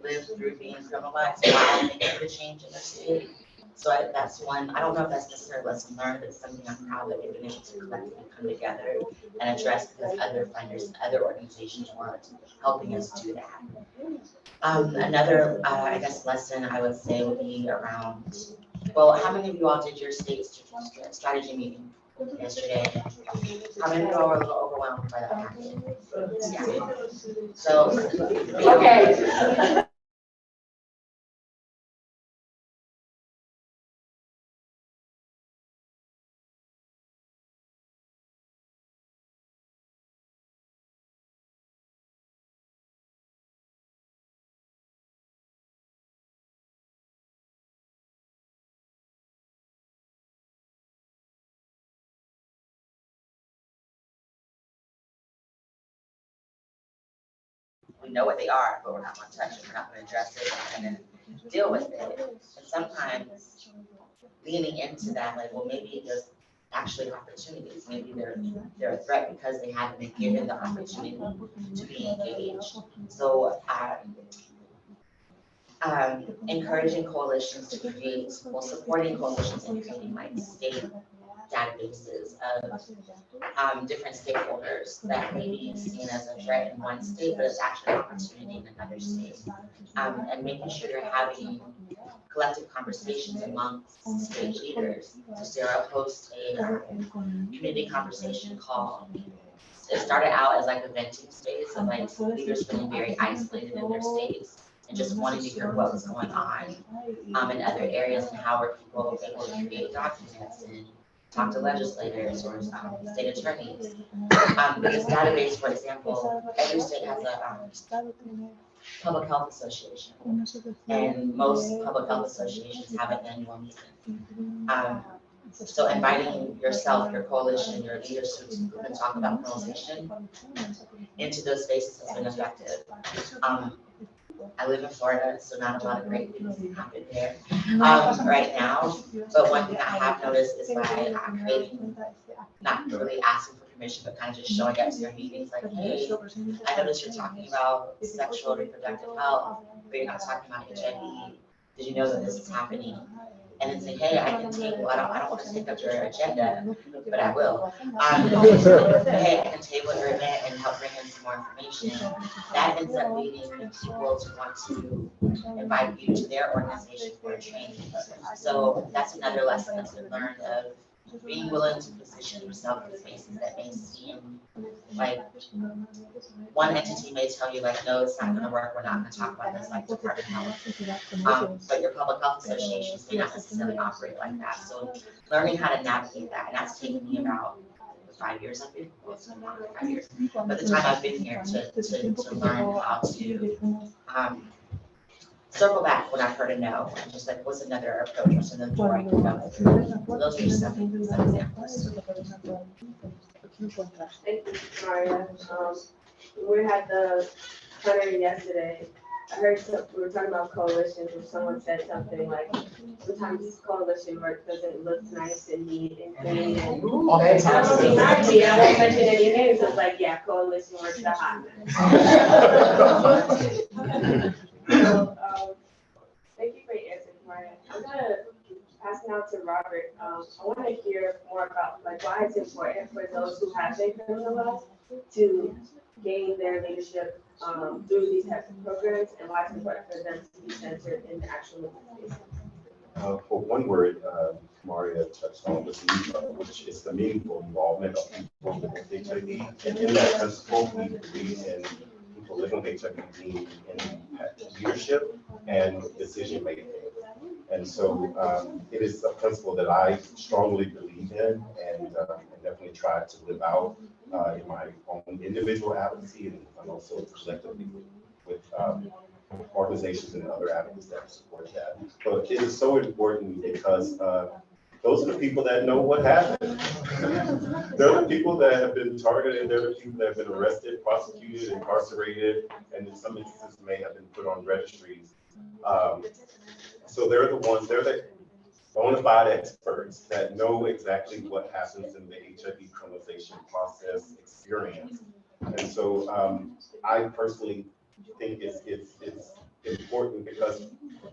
live through being criminalized while making the change in their state. So that's one, I don't know if that's necessarily a lesson learned, but it's something I'm proud that we've been able to collectively come together and address because other funders and other organizations weren't helping us do that. Another, I guess, lesson I would say would be around, well, how many of you all did your state strategy meeting yesterday? How many of you all were a little overwhelmed by that package? Yeah. So, okay. we know what they are, but we're not gonna touch it, we're not gonna address it, we're not gonna deal with it. And sometimes leaning into that, like, well, maybe there's actually opportunities, maybe they're a threat because they haven't been given the opportunity to be engaged. So encouraging coalitions to create, well, supporting coalitions in creating like state databases of different stakeholders that may be seen as a threat in one state, but it's actually an opportunity in another state. And making sure you're having collective conversations amongst state leaders. So Sero hosts a community conversation call. It started out as like a venting space of like leaders feeling very isolated in their states and just wanting to hear what was going on in other areas and how were people able to create documents and talk to legislators or state attorneys. This database, for example, every state has a public health association, and most public health associations have an annual meeting. So inviting yourself, your coalition, your leaders who can talk about criminalization into those spaces has been effective. I live in Florida, so not a lot of great things happen there right now. But one thing I have noticed is by creating, not really asking for permission, but kind of just showing up to your meetings, like, hey, I noticed you're talking about sexual and reproductive health, but you're not talking about HIV. Did you know that this is happening? And then say, hey, I can table, I don't want to take up your agenda, but I will. Hey, I can table your event and help bring in some more information. That ends up leading people to want to invite you to their organization for a training. So that's another lesson that's been learned of being willing to position yourself in spaces that may seem like one entity may tell you like, no, it's not gonna work, we're not gonna talk about this, like Department of Health. But your public health associations may not necessarily operate like that. So learning how to navigate that, and that's taken me about 5 years, I've been, well, it's been longer than 5 years, but the time I've been here to learn how to circle back when I've heard a no, and just like, what's another approach, what's another door I can go through. So those are just some examples. Thank you, Kamaria. We had the plenary yesterday. I heard we were talking about coalitions, and someone said something like, sometimes coalition work doesn't look nice and neat and clean. And someone behind me, I won't mention any names, was like, yeah, coalition work's the hot mess. So, thank you for your answer, Kamaria. I'm gonna pass it out to Robert. I want to hear more about like why it's important for those who have been criminalized to gain their leadership through these types of programs, and why it's important for them to be centered in the actual living space. For one word, Kamaria touched on which is the meaningful involvement of people with HIV. And in that principle, we believe in people living with HIV being in leadership and decision making. And so it is a principle that I strongly believe in and definitely try to live out in my own individual advocacy and also collectively with organizations and other advocates that support that. But it is so important because those are the people that know what happened. They're the people that have been targeted. They're the people that have been arrested, prosecuted, incarcerated, and in some instances may have been put on registries. So they're the ones, they're the bona fide experts that know exactly what happens in the HIV criminalization process experience. And so I personally think it's important because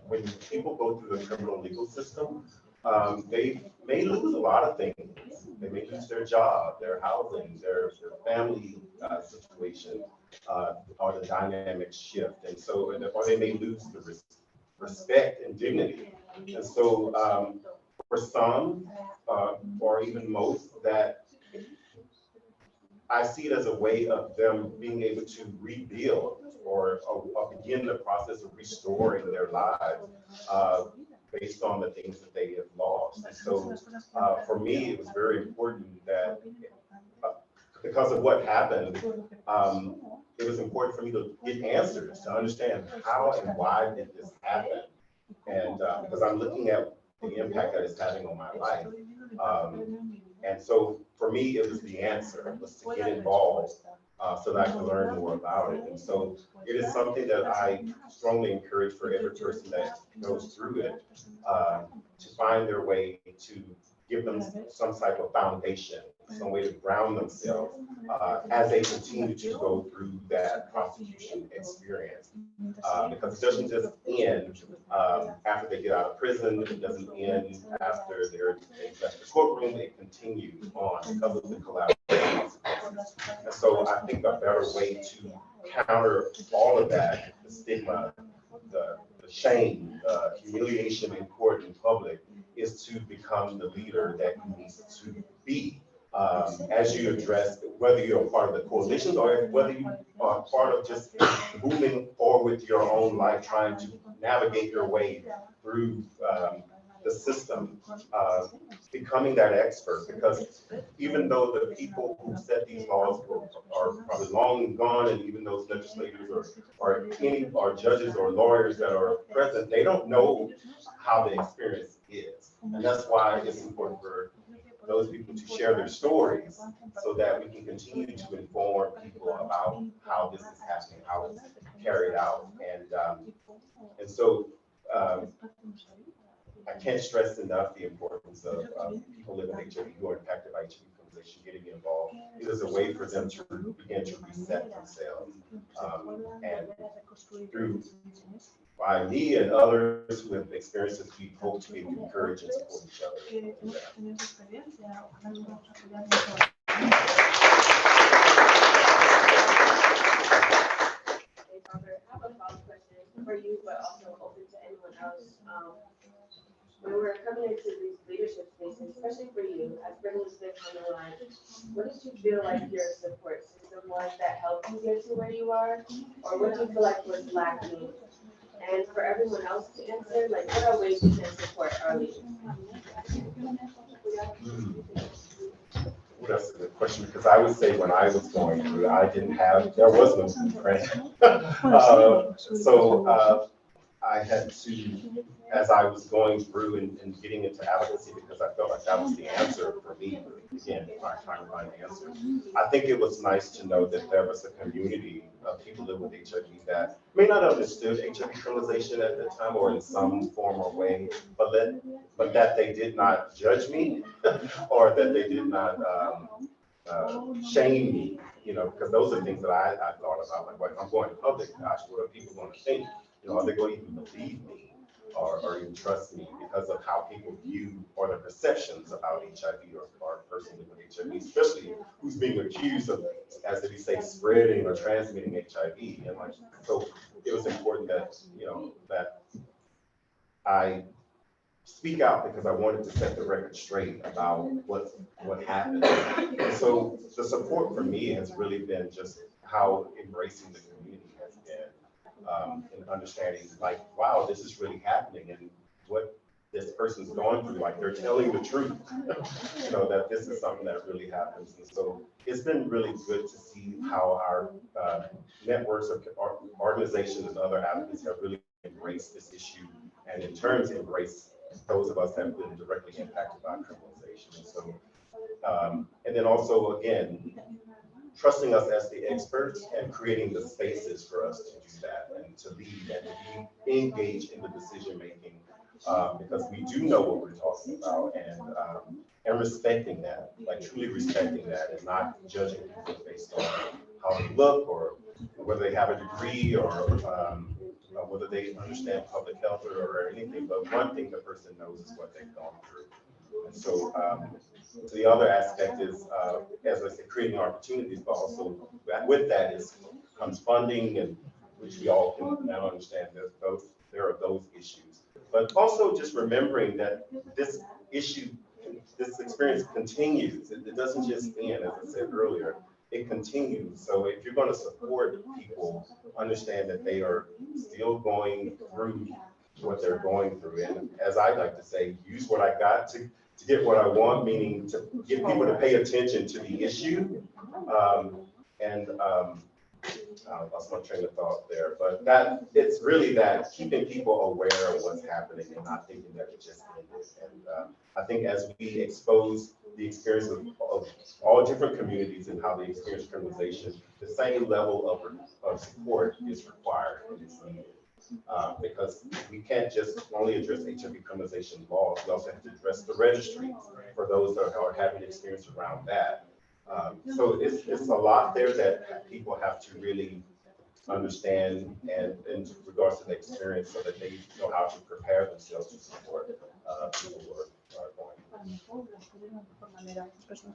when people go through the criminal legal system, they may lose a lot of things. They may lose their job, their housing, their family situation, or the dynamic shift. And so, or they may lose the respect and dignity. And so for some, or even most, that I see it as a way of them being able to rebuild or begin the process of restoring their lives based on the things that they have lost. And so for me, it was very important that because of what happened, it was important for me to get answers, to understand how and why did this happen. And because I'm looking at the impact that it's having on my life. And so for me, it was the answer, was to get involved so that I can learn more about it. And so it is something that I strongly encourage for every person that goes through it to find their way to give them some type of foundation, some way to ground themselves as they continue to go through that prosecution experience. Because it doesn't just end after they get out of prison, it doesn't end after they've left the courtroom, it continues on because of the collaborative consequences. And so I think a better way to counter all of that, the stigma, the shame, the humiliation in court in public, is to become the leader that you need to be. As you address whether you're a part of the coalition or whether you are part of just moving forward with your own life, trying to navigate your way through the system, becoming that expert. Because even though the people who set these laws are probably long gone, and even those legislators or judges or lawyers that are present, they don't know how the experience is. And that's why it's important for those people to share their stories so that we can continue to inform people about how this is happening, how it's carried out. And so I can't stress enough the importance of people living with HIV who are impacted by HIV criminalization getting involved. It is a way for them to begin to reset themselves. And through by me and others who have experienced this, we hope to be encouraged and support each other. I have a follow-up question for you, but also open to anyone else. When we're coming into these leadership spaces, especially for you, as privileged on the line, what did you feel like your support system was that helped you get to where you are? Or what do you feel like was lacking? And for everyone else to answer, like what are ways you can support our leaders? Well, that's a good question, because I would say when I was going through, there was no blueprint. I had to, as I was going through and getting into advocacy, because I felt like that was the answer for me, again, trying to find the answer. I think it was nice to know that there was a community of people living with HIV that may not have understood HIV criminalization at the time or in some form or way, but that they did not judge me or that they did not shame me, because those are things that I thought about, like I'm going public, gosh, what are people going to think? Are they going to even believe me or even trust me because of how people view or their perceptions about HIV or a person with HIV, especially who's being accused of, as did he say, spreading or transmitting HIV. And so it was important that, that I speak out because I wanted to set the record straight about what happened. And so the support for me has really been just how embracing the community has been. And understanding wow, this is really happening and what this person's going through, they're telling the truth, that this is something that really happens. And so it's been really good to see how our networks of organizations and other advocates have really embraced this issue and in turn to embrace those of us that have been directly impacted by criminalization. And so, and then also, again, trusting us as the experts and creating the spaces for us to do that and to lead and to be engaged in the decision making, because we do know what we're talking about, and respecting that, truly respecting that, and not judging people based on how they look or whether they have a degree or whether they understand public health or anything. But one thing the person knows is what they've gone through. And so the other aspect is, as I said, creating opportunities, but also with that comes funding, and which we all can now understand that there are those issues. But also just remembering that this experience continues. It doesn't just end, as I said earlier, it continues. So if you're going to support people, understand that they are still going through what they're going through. And as I like to say, use what I got to get what I want, meaning to get people to pay attention to the issue. I lost my train of thought there, but it's really that keeping people aware of what's happening and not thinking that it just ended. And I think as we expose the experience of all different communities and how they experience criminalization, the same level of support is required and is needed. Because we can't just only address HIV criminalization laws, we also have to address the registries for those that are having experience around that. So it's a lot there that people have to really understand and in regards to the experience so that they know how to prepare themselves to support people who are going.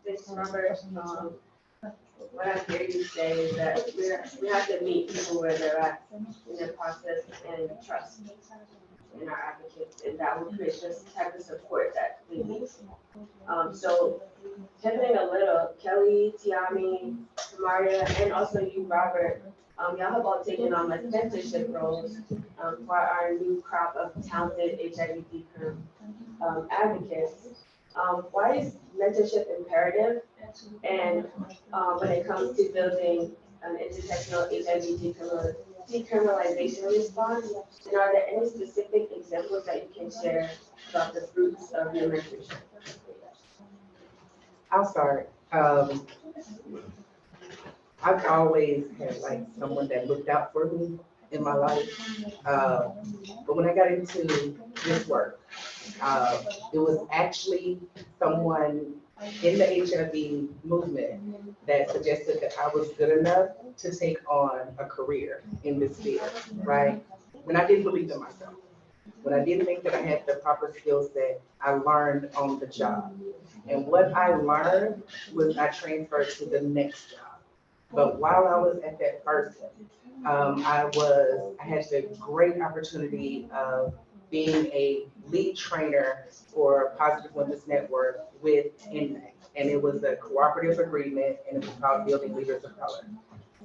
Thanks, Robert. What I hear you say is that we have to meet people where they're at in their process and trust in our advocates, and that will create this type of support that we need. So pivoting a little, Kelly, Tiommi, Kamaria, and also you, Robert, y'all have all taken on like mentorship roles for our new crop of talented HIV advocates. Why is mentorship imperative? And when it comes to building an intersectional HIV decriminalization response, and are there any specific examples that you can share about the fruits of your mentorship? I'll start. I've always had like someone that looked out for me in my life. But when I got into this work, it was actually someone in the HIV movement that suggested that I was good enough to take on a career in this field, right? When I didn't believe in myself, when I didn't think that I had the proper skill set, I learned on the job. And what I learned was I transferred to the next job. But while I was at that first, I had the great opportunity of being a lead trainer for Positive Women's Network with HINAC. And it was a cooperative agreement, and it was called Building Leaders of Color.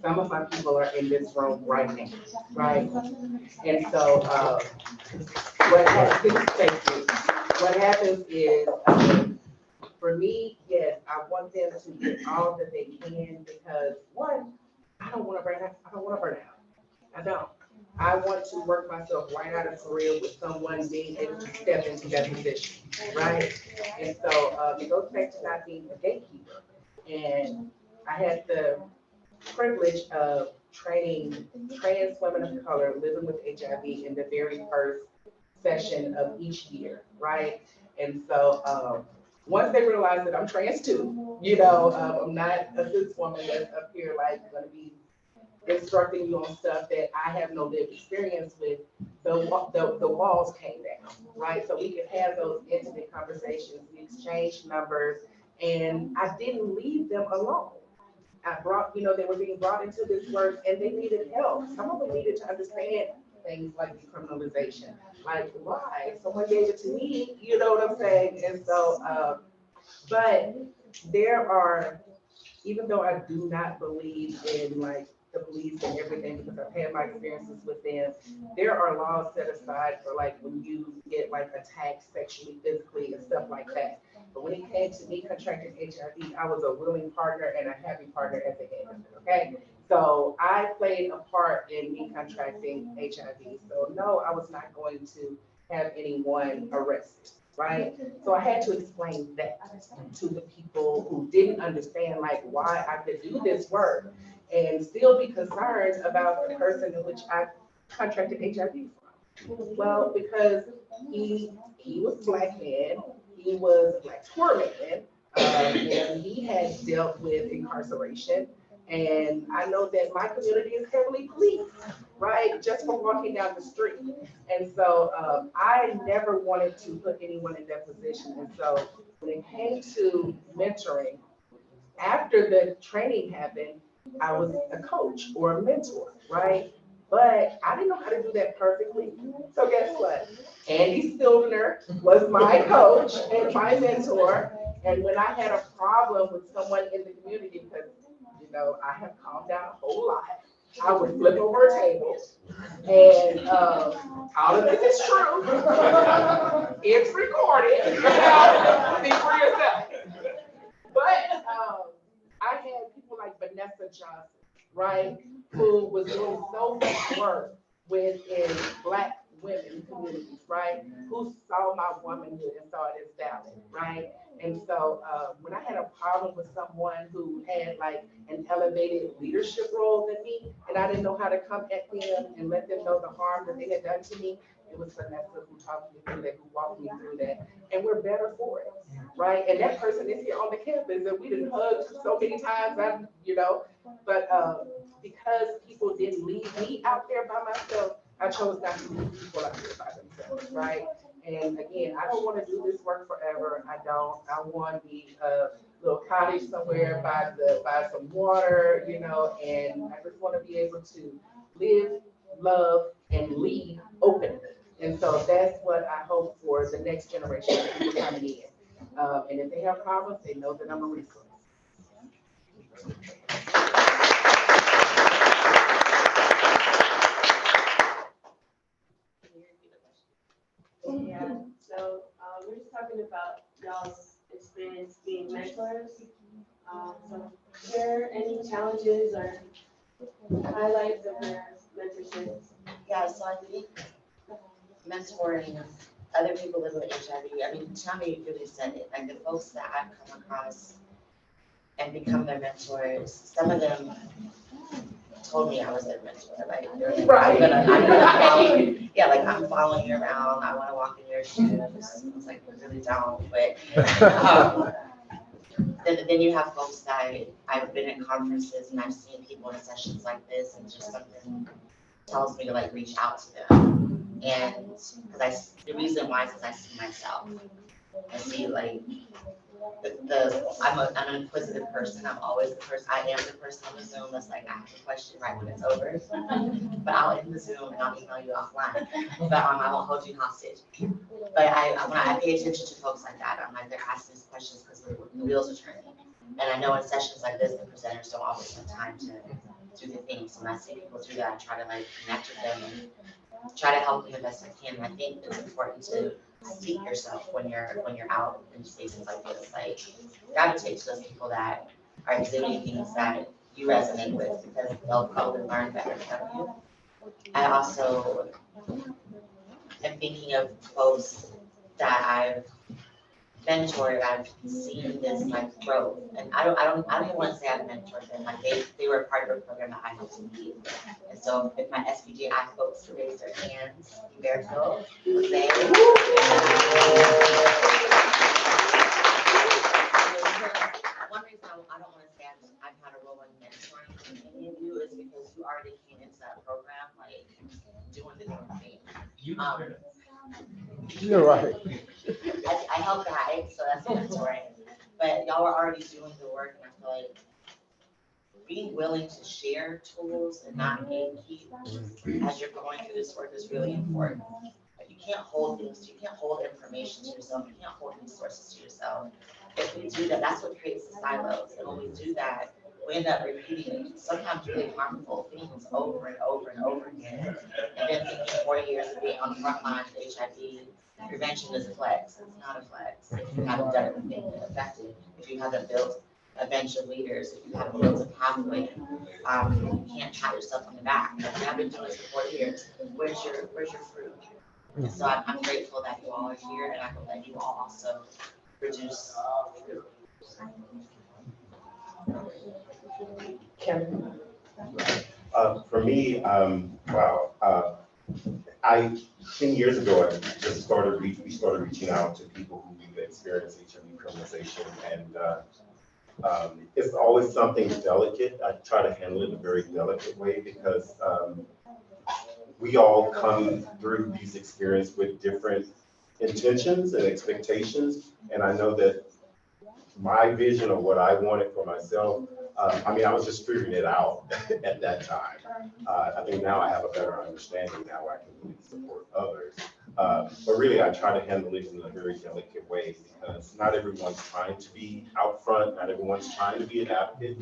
Some of my people are in this room right now, right? And so what happens is, for me, yes, I want them to get all that they can because one, I don't want to burn out. I don't. I want to work myself right out of a career with someone being able to step into that position, right? And so it goes back to not being a gatekeeper. And I had the privilege of training trans women of color living with HIV in the very first session of each year, right? And so once they realize that I'm trans too, I'm not a cis woman that's up here like gonna be instructing you on stuff that I have no lived experience with, the walls came down, right? So we could have those intimate conversations, we exchanged numbers, and I didn't leave them alone. I brought, they were being brought into this work and they needed help. Some of them needed to understand things like decriminalization, like why? Someone gave it to me, you know what I'm saying? And so, but there are, even though I do not believe in like the police and everything, because I've had my experiences with them, there are laws set aside for like when you get like attacked sexually, physically, and stuff like that. But when it came to me contracting HIV, I was a willing partner and a happy partner at the end, okay? So I played a part in me contracting HIV. So no, I was not going to have anyone arrested, right? So I had to explain that to the people who didn't understand like why I could do this work and still be concerned about the person in which I contracted HIV from. Well, because he was a Black man, he was a Black poor man, and he had dealt with incarceration. And I know that my community is heavily policed, right? Just from walking down the street. And so I never wanted to put anyone in that position. And so when it came to mentoring, after the training happened, I was a coach or a mentor, right? But I didn't know how to do that perfectly. So guess what? Andy Sildner was my coach and my mentor. And when I had a problem with someone in the community, because I have calmed down a whole lot, I would flip over a table, and all of this is true. It's recorded. Speak for yourself. But I had people like Vanessa Johnson, right, who was doing so much work within Black women communities, right, who saw my womanhood and saw it as valid, right? And so when I had a problem with someone who had like an elevated leadership role than me, and I didn't know how to come at them and let them know the harm that they had done to me, it was Vanessa who talked me through that, who walked me through that, and we're better for it, right? And that person is here on the campus, and we didn't hug so many times, but because people didn't leave me out there by myself, I chose not to leave people out there by themselves, right? And again, I don't want to do this work forever. I don't. I want to be a little cottage somewhere by some water, and I just want to be able to live, love, and lead openly. And so that's what I hope for the next generation of people coming in. And if they have problems, they know that I'm a resource. Yeah, so we're just talking about y'all's experience being mentors. So share any challenges or highlights of your mentorship? Yeah, so I think mentoring other people living with HIV, I mean, Tiommi really said it, like the folks that I've come across and become their mentors, some of them told me I was their mentor, like, they're like, Right. I'm gonna follow you. Yeah, like, I'm following you around, I wanna walk in your shoes. I was like, I really don't, but, then you have folks that I've been at conferences and I've seen people in sessions like this, and just something tells me to like reach out to them. And because the reason why is because I see myself. I see like I'm an inquisitive person. I'm always the person. I am the person on the Zoom that's like, I have a question right when it's over. But I'll end the Zoom and I'll email you offline. But I won't hold you hostage. But when I pay attention to folks like that, I'm like, they're asking these questions because the wheels are turning. And I know in sessions like this, the presenters don't always have time to do the things. So when I see people do that, I try to like connect with them and try to help them the best I can. And I think it's important to seek yourself when you're out in spaces like this. Like, gravitate to those people that are exhibiting things that you resonate with, because they'll probably learn better from you. I also am thinking of folks that I've mentored, I've seen this like growth, and I don't even want to say I've mentored them. Like they were a part of a program that I helped to lead, and so if my SPGI folks raise their hands, Bearfield, they. One reason I don't want to say I've had a role in mentoring any of you is because you already came into that program like doing the damn thing. You're right. I help guide, so that's mentoring. But y'all were already doing the work, and I feel like being willing to share tools and not gatekeep as you're going through this work is really important. But you can't hold things, you can't hold information to yourself, you can't hold resources to yourself. If we do that, that's what creates the silos. And when we do that, we end up repeating sometimes really harmful things over and over and over again. And then thinking 4 years of being on the front lines of HIV prevention is a flex. It's not a flex. If you haven't done anything effective, if you haven't built a bench of leaders, if you haven't built a pathway, you can't pat yourself on the back. If you haven't been doing this for 4 years, where's your fruit? And so I'm grateful that you all are here, and I hope that you all also produce fruit. Kevin? For me, wow. 10 years ago, we started reaching out to people who we've experienced HIV criminalization, and it's always something delicate. I try to handle it in a very delicate way because we all come through these experiences with different intentions and expectations, and I know that my vision of what I wanted for myself, I was just figuring it out at that time. I think now I have a better understanding. Now I can really support others. But really, I try to handle it in a very delicate way, because not everyone's trying to be out front. Not everyone's trying to be an advocate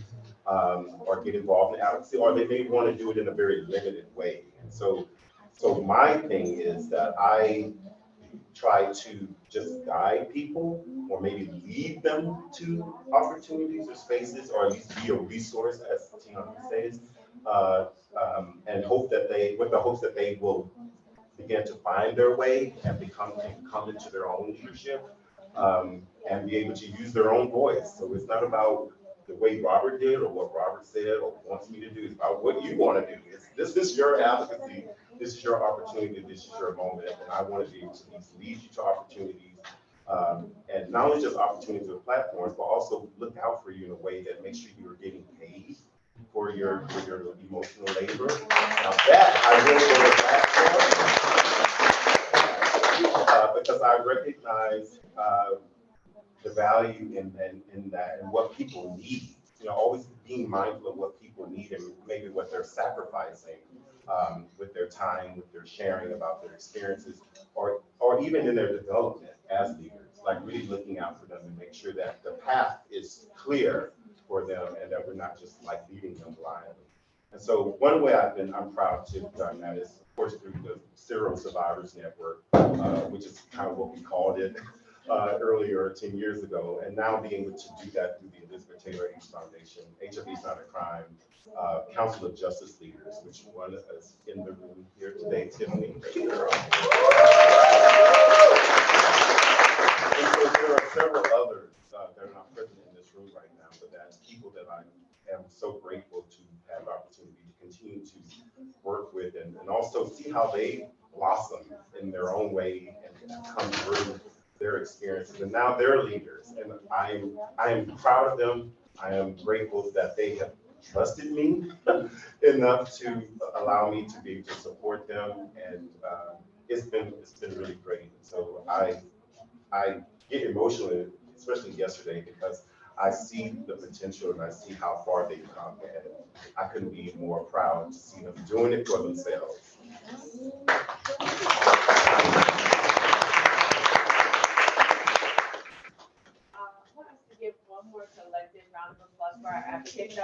or get involved in advocacy, or they may want to do it in a very limited way. And so my thing is that I try to just guide people, or maybe lead them to opportunities or spaces, or at least be a resource, as Tiommi says, and with the hopes that they will begin to find their way and come into their own leadership. and be able to use their own voice. So it's not about the way Robert did or what Robert said or wants me to do. It's about what you want to do. This is your advocacy. This is your opportunity. This is your moment. And I want to be able to lead you to opportunities. And not only just opportunities with platforms, but also look out for you in a way that makes sure you're getting paid for your emotional labor. Now that I really go back for, because I recognize the value in that and what people need. You know, always being mindful of what people need and maybe what they're sacrificing with their time, with their sharing about their experiences, or even in their development as leaders. Like really looking out for them and make sure that the path is clear for them and that we're not just like leading them blindly. And so one way I'm proud to have done that is, of course, through the Sero Survivors Network, which is kind of what we called it earlier 10 years ago, and now being able to do that through the Elizabeth Taylor AIDS Foundation, HIV is Not a Crime, Council of Justice Leaders, which one is in the room here today, Tiommi. And so there are several others that are not present in this room right now, but that's people that I am so grateful to have the opportunity to continue to work with and also see how they blossom in their own way and come through their experiences. And now they're leaders, and I am proud of them. I am grateful that they have trusted me enough to allow me to be able to support them, and it's been really great. So I get emotional, especially yesterday, because I see the potential and I see how far they've come, and I couldn't be more proud to see them doing it for themselves. I want us to give one more collective round of applause for our advocates.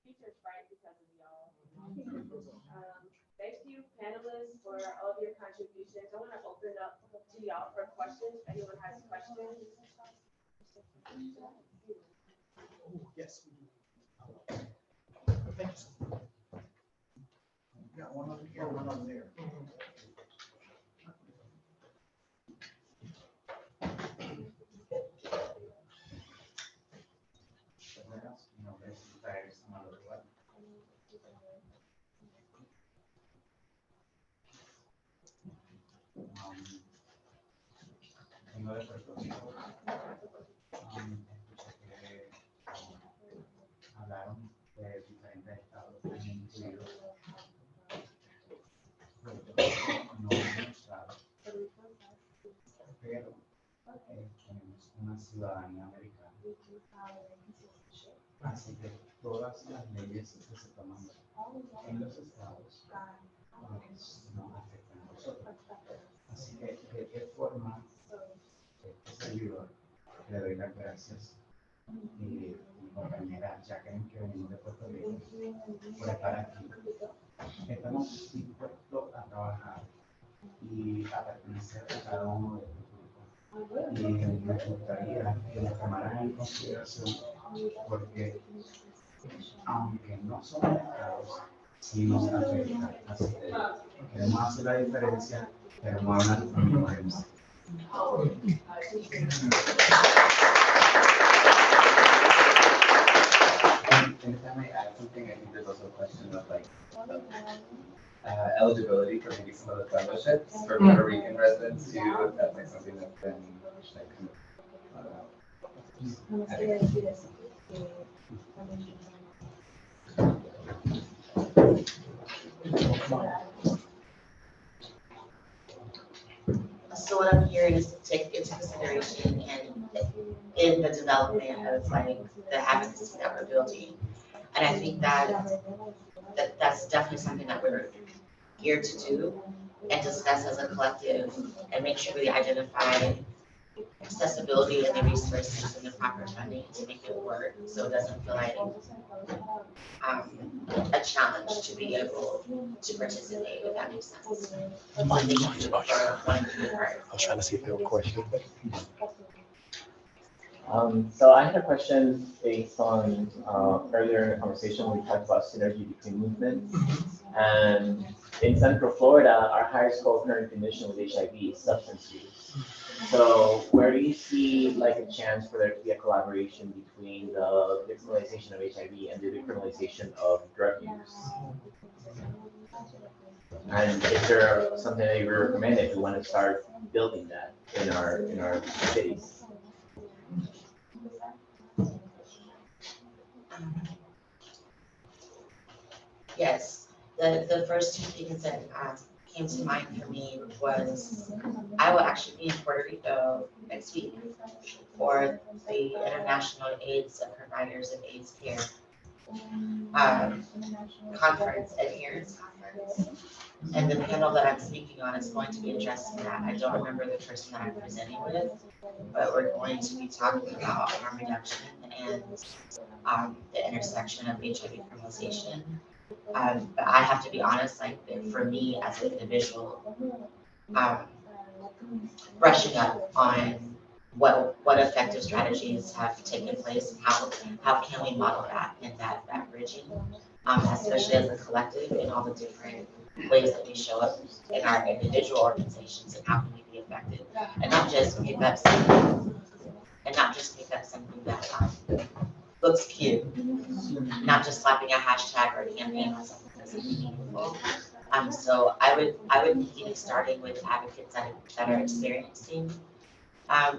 Features right because of y'all. Thank you, panelists, for all of your contributions. I want to open up to y'all for questions. If anyone has questions. Oh, yes, we do. Thank you so much. Got one over here, one over there. Vengo de Puerto Rico. Hablaron de diferentes estados que han incluido no demostrado, pero tenemos una ciudadanía americana. Así que todas las leyes que se toman en los estados nos afectan a nosotros. Así que, ¿de qué forma este servidor le doy las gracias? Y mi compañera Jacqueline, que venimos de Puerto Rico, por estar aquí. Estamos dispuestos a trabajar y a pertenecer a cada uno de estos grupos. Y me gustaría que nos tomaran en consideración, porque aunque no somos estados, sí nos afecta. Así que queremos hacer la diferencia, pero no hablan con nosotros. And if I may add something, I think there's also a question of like eligibility for maybe some of the fellowships for Puerto Rican residents too, if that's like something that's been like So what I'm hearing is to take into consideration in the development of like the advocacy that we're building. And I think that's definitely something that we're here to do and discuss as a collective and make sure we identify accessibility and the resources and the proper funding to make it work, so it doesn't feel like a challenge to be able to participate, if that makes sense. I was trying to see if there were questions. So I had a question based on earlier in the conversation, we talked about synergy between movements. And in Central Florida, our highest co-occurring condition with HIV is substance use. So where do you see like a chance for there to be a collaboration between the decriminalization of HIV and the decriminalization of drug use? And is there something that you would recommend if we want to start building that in our cities? Yes, the first two things that came to mind for me was I will actually be in Puerto Rico next week for the International AIDS Providers of AIDS Care conference, adherence conference. And the panel that I'm speaking on is going to be addressing that. I don't remember the person that I'm presenting with, but we're going to be talking about harm reduction and the intersection of HIV criminalization. But I have to be honest, like for me as an individual, brushing up on what effective strategies have taken place, how can we model that and that bridging, especially as a collective in all the different ways that we show up in our individual organizations, and how can we be effective and not just pick up something that looks cute, not just slapping a hashtag or a campaign on something that's meaningful. So I would be starting with advocates that are experiencing, that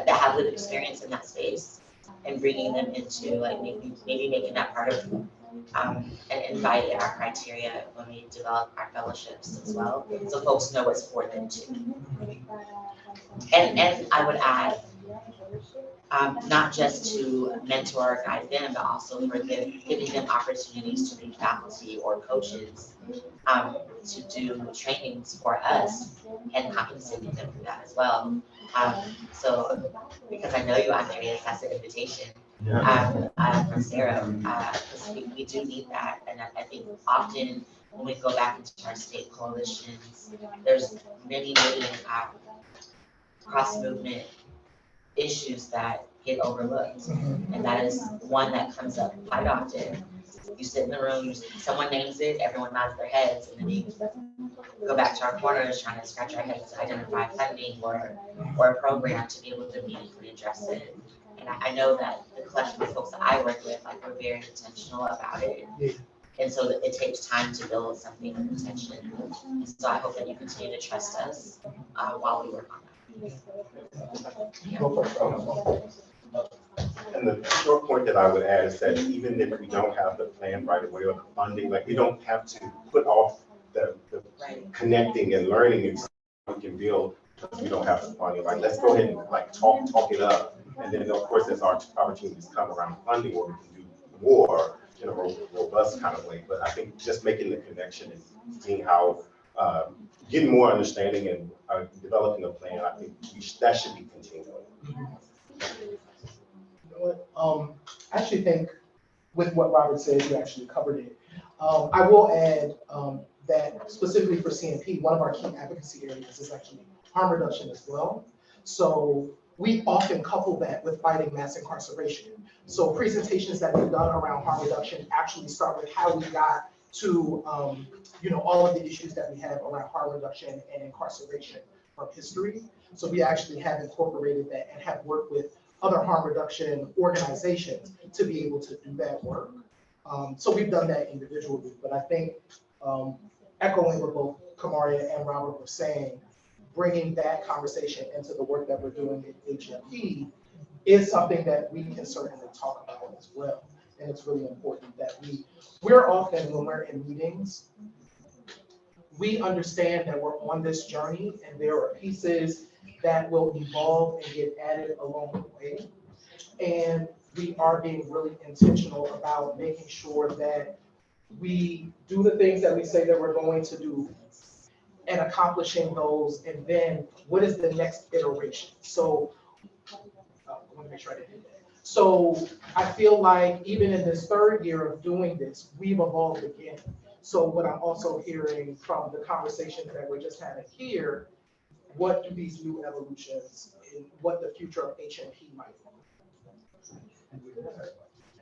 have lived experience in that space, and bringing them into like maybe making that part of and inviting our criteria when we develop our fellowships as well, so folks know it's for them too. And I would add, not just to mentor or guide them, but also for giving them opportunities to be faculty or coaches, to do trainings for us and compensating them for that as well. So because I know you, Andreas, that's an invitation from Sero, because we do need that. And I think often when we go back into our state coalitions, there's many cross-movement issues that get overlooked, and that is one that comes up quite often. You sit in the room, someone names it, everyone nods their heads, and then we go back to our corners trying to scratch our heads to identify funding or a program to be able to meaningfully address it. And I know that the collection of folks that I work with, like, we're very intentional about it. And so it takes time to build something of intention. And so I hope that you continue to trust us while we work on that. And the short point that I would add is that even if we don't have the plan right away or the funding, like we don't have to put off the connecting and learning and we can build because we don't have the funding. Like, let's go ahead and like talk it up. And then of course there's our opportunities come around funding where we can do more in a robust kind of way. But I think just making the connection and seeing how getting more understanding and developing a plan, I think that should be continuing. You know what? I actually think with what Robert said, you actually covered it. I will add that specifically for CNP, one of our key advocacy areas is actually harm reduction as well. So we often couple that with fighting mass incarceration. So presentations that we've done around harm reduction actually start with how we got to all of the issues that we have around harm reduction and incarceration from history. So we actually have incorporated that and have worked with other harm reduction organizations to be able to do that work. So we've done that individually, but I think echoing what both Kamaria and Robert were saying, bringing that conversation into the work that we're doing at HNP is something that we can certainly talk about as well. And it's really important that we're often, when we're in meetings, we understand that we're on this journey and there are pieces that will evolve and get added along the way. And we are being really intentional about making sure that we do the things that we say that we're going to do and accomplishing those. And then what is the next iteration? So I want to make sure I didn't do that. So I feel like even in this third year of doing this, we've evolved again. So what I'm also hearing from the conversations that we're just having here, what do these new evolutions in what the future of HNP might look like.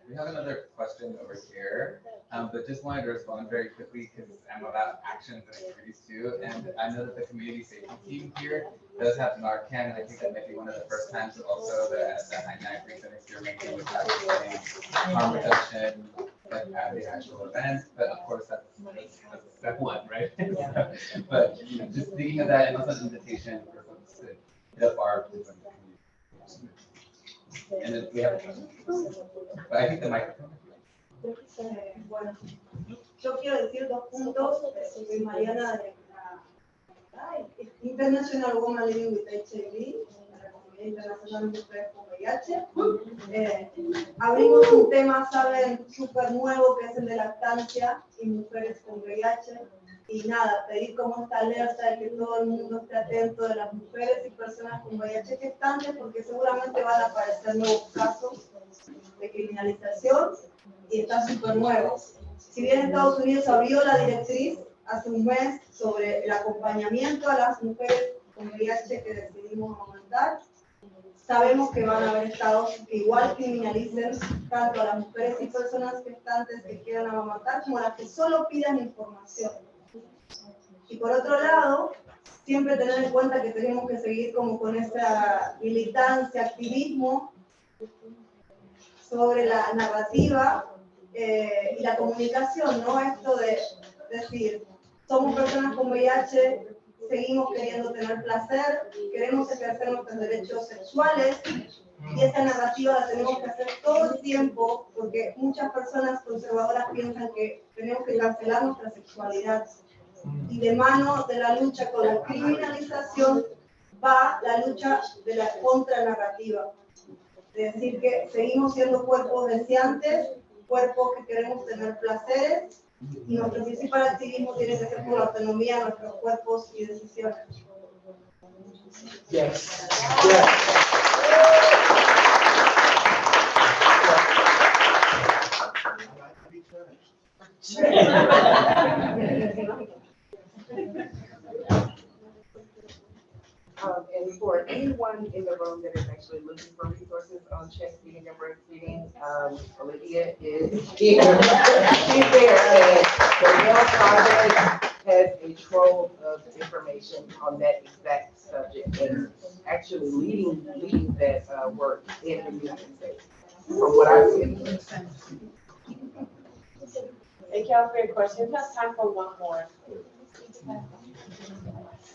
We have another question over here, but just wanted to respond very quickly because I'm about actions and activities too. And I know that the community safety team here does have Narcan, and I think that might be one of the first times also that the HINAC recent experimenting with harm reduction at the actual event. But of course, that's step one, right? But you know, just thinking of that and also an invitation for folks to hit up our different community. And then we have a question. But I think the microphone. Bueno, yo quiero decir 2 puntos. Soy Mariana de la International Women Living with HIV, de la Comunidad Internacional de Mujeres con VIH. Abrimos un tema, saben, súper nuevo que es el de lactancia y mujeres con VIH. Y nada, pedir como esta alerta de que todo el mundo esté atento de las mujeres y personas con VIH gestantes, porque seguramente van a aparecer nuevos casos de criminalización y está súper nuevo. Si bien Estados Unidos abrió la directriz hace un mes sobre el acompañamiento a las mujeres con VIH que decidimos amamantar, sabemos que van a haber estados que igual criminalicen tanto a las mujeres y personas gestantes que quieran amamantar como a las que solo pidan información. Y por otro lado, siempre tener en cuenta que tenemos que seguir como con esa militancia, activismo sobre la narrativa y la comunicación, ¿no? Esto de decir, somos personas con VIH, seguimos queriendo tener placer, queremos ejercer nuestros derechos sexuales, y esa narrativa la tenemos que hacer todo el tiempo, porque muchas personas conservadoras piensan que tenemos que cancelar nuestra sexualidad. Y de mano de la lucha con la criminalización va la lucha de la contranarrativa. Es decir, que seguimos siendo cuerpos deseantes, cuerpos que queremos tener placeres, y nuestro principal activismo tiene que ser por la autonomía de nuestros cuerpos y decisiones. Yes. And for anyone in the room that is actually looking for resources on chest feeding and breastfeeding, Olivia is here. She's there, and the Yale Project has a trove of information on that exact subject, and actually leading that work in the United States, from what I've seen. Thank y'all for your questions. We have time for one more.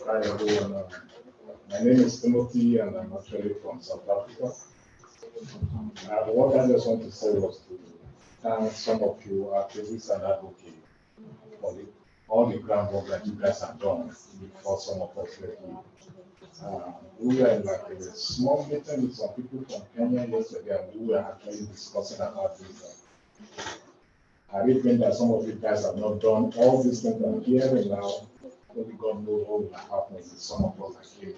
Hi everyone, my name is Timothy and I'm actually from South Africa. What I just want to say was to thank some of you activists and advocates for all the groundwork that you guys have done before some of us get here. We were in like a small meeting with some people from Kenya yesterday, and we were actually discussing about this. Had it been that some of you guys have not done all these things I'm hearing now, only God knows what will happen with some of us are here.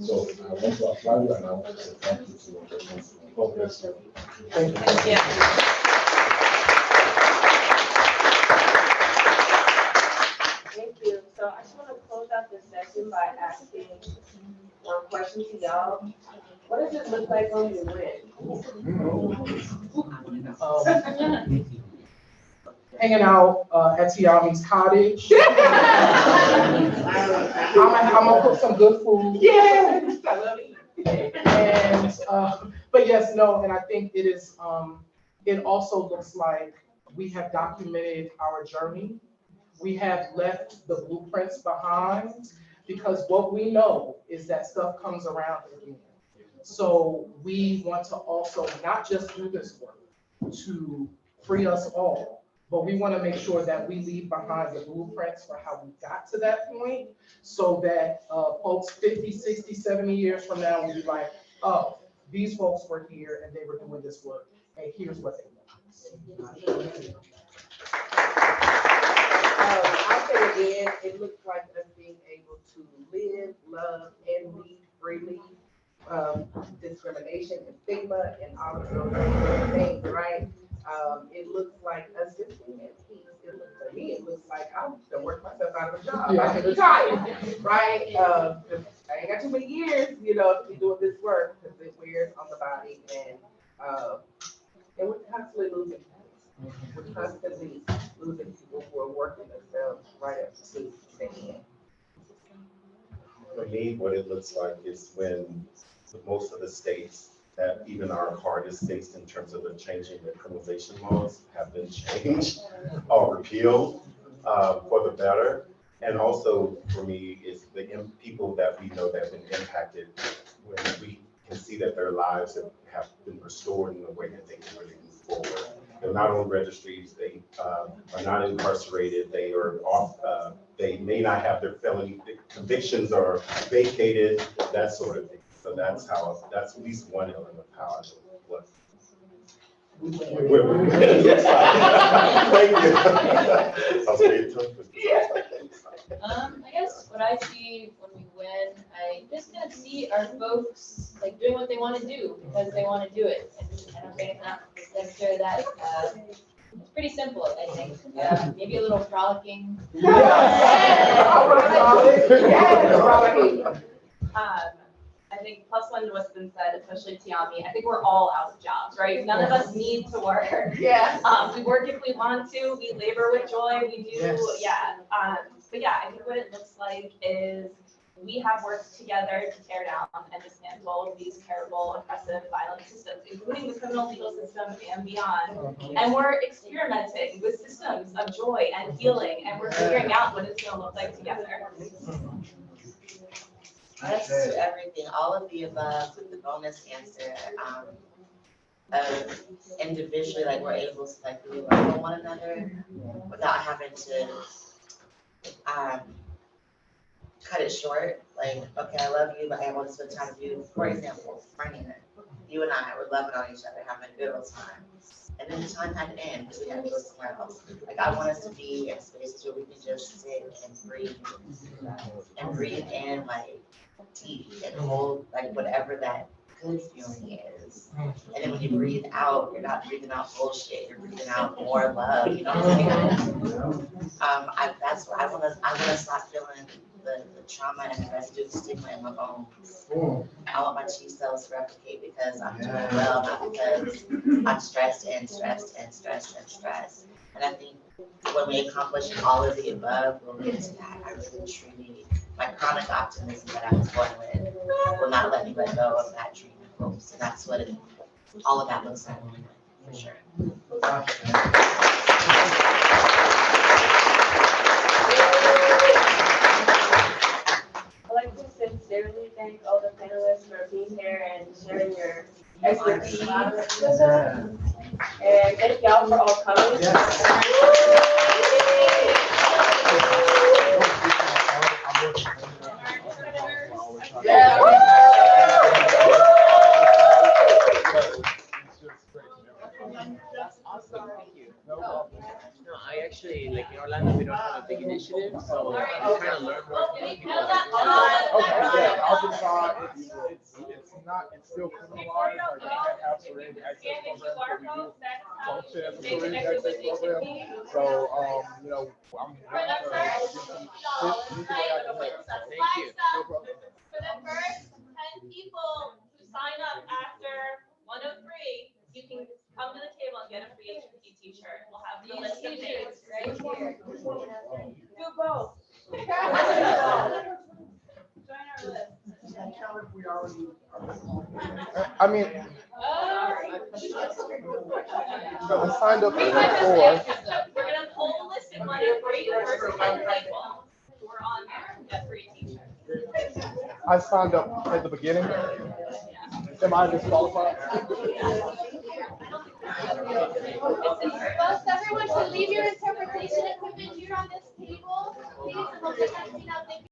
So I want to applaud you and I want to say thank you to you. God bless you. Thank you. Thank you. So I just want to close out this session by asking one question to y'all. What does it look like when you win? Hanging out at Tiommi's cottage. I'm gonna cook some good food. Yeah, I love it. And but yes, no, and I think it is. It also looks like we have documented our journey. We have left the blueprints behind, because what we know is that stuff comes around again. So we want to also not just do this work to free us all, but we want to make sure that we leave behind the blueprints for how we got to that point, so that folks 50, 60, 70 years from now will be like, oh, these folks were here and they were doing this work, and here's what they did. I'll say again, it looks like us being able to live, love, and lead freely. Discrimination and stigma and all of those things, right? It looks like us just being at peace. For me, it looks like I'm gonna work myself out of a job. I can retire, right? I ain't got too many years, you know, to be doing this work, because it wears on the body, and we're constantly losing people. We're constantly losing people who are working themselves right up to the end. For me, what it looks like is when most of the states that even our hardest states in terms of the changing the criminalization laws have been changed or repealed for the better. And also for me is the people that we know that have been impacted when we can see that their lives have been restored in a way that they can really move forward. They're not on registries, they are not incarcerated, they are off, they may not have their felony convictions are vacated, that sort of thing. So that's at least one element of how I look. Thank you. I'll stay in touch with you. I guess what I see when we win, I just kind of see our folks like doing what they want to do because they want to do it. And I don't think it's not necessarily that. It's pretty simple, I think. Maybe a little frolicking. I think plus one to what's been said, especially Tiommi, I think we're all out of jobs, right? None of us need to work. Yeah. We work if we want to, we labor with joy, we do, yeah. But yeah, I think what it looks like is we have worked together to tear down and dismantle these terrible, oppressive, violent systems, including the criminal legal system and beyond. And we're experimenting with systems of joy and healing, and we're figuring out what it's gonna look like together. Yes to everything, all of the above, with the bonus answer. Individually, like we're able to like really love on one another without having to cut it short. Like, okay, I love you, but I want to spend time with you. For example, Marnina, you and I were loving on each other, having a good old time. And then the time had to end because we had to go somewhere else. Like, I want us to be in spaces where we can just sit and breathe in like deep and hold like whatever that good feeling is. And then when you breathe out, you're not breathing out bullshit, you're breathing out more love, you know what I'm saying? That's what I wanna stop feeling the trauma and the residue of stigma in my bones. I want my T cells to replicate because I'm doing well, not because I'm stressed and stressed and stressed and stressed. And I think when we accomplish all of the above, we'll get to that. I really truly, my chronic optimism that I was born with will not let me let go of that dream and hope. So that's what all of that looks like for sure. I'd like to sincerely thank all the panelists for being here and sharing your expertise with us. And thank y'all for all coming. No, I actually, like in Orlando, we don't have a big initiative, so I'm trying to learn more. Okay, yeah, outside, it's not, it's still criminalized, like we can't have forensic access programs, but we do function as a forensic access program. So, you know, I'm willing to give some tips, anything I can help. Thank you. No problem. For the first 10 people who sign up after 103, you can come to the table and get a free HNP t-shirt. We'll have the list of names right here. Do both. Join our list. I mean, I signed up We might just before. ask you, so we're gonna pull the list in 103, the first 10 people who are on there get free t-shirts. I signed up at the beginning. Am I disqualified? Folks, everyone should leave your interpretation equipment here on this table. Please, and we'll get that clean up. Thank you.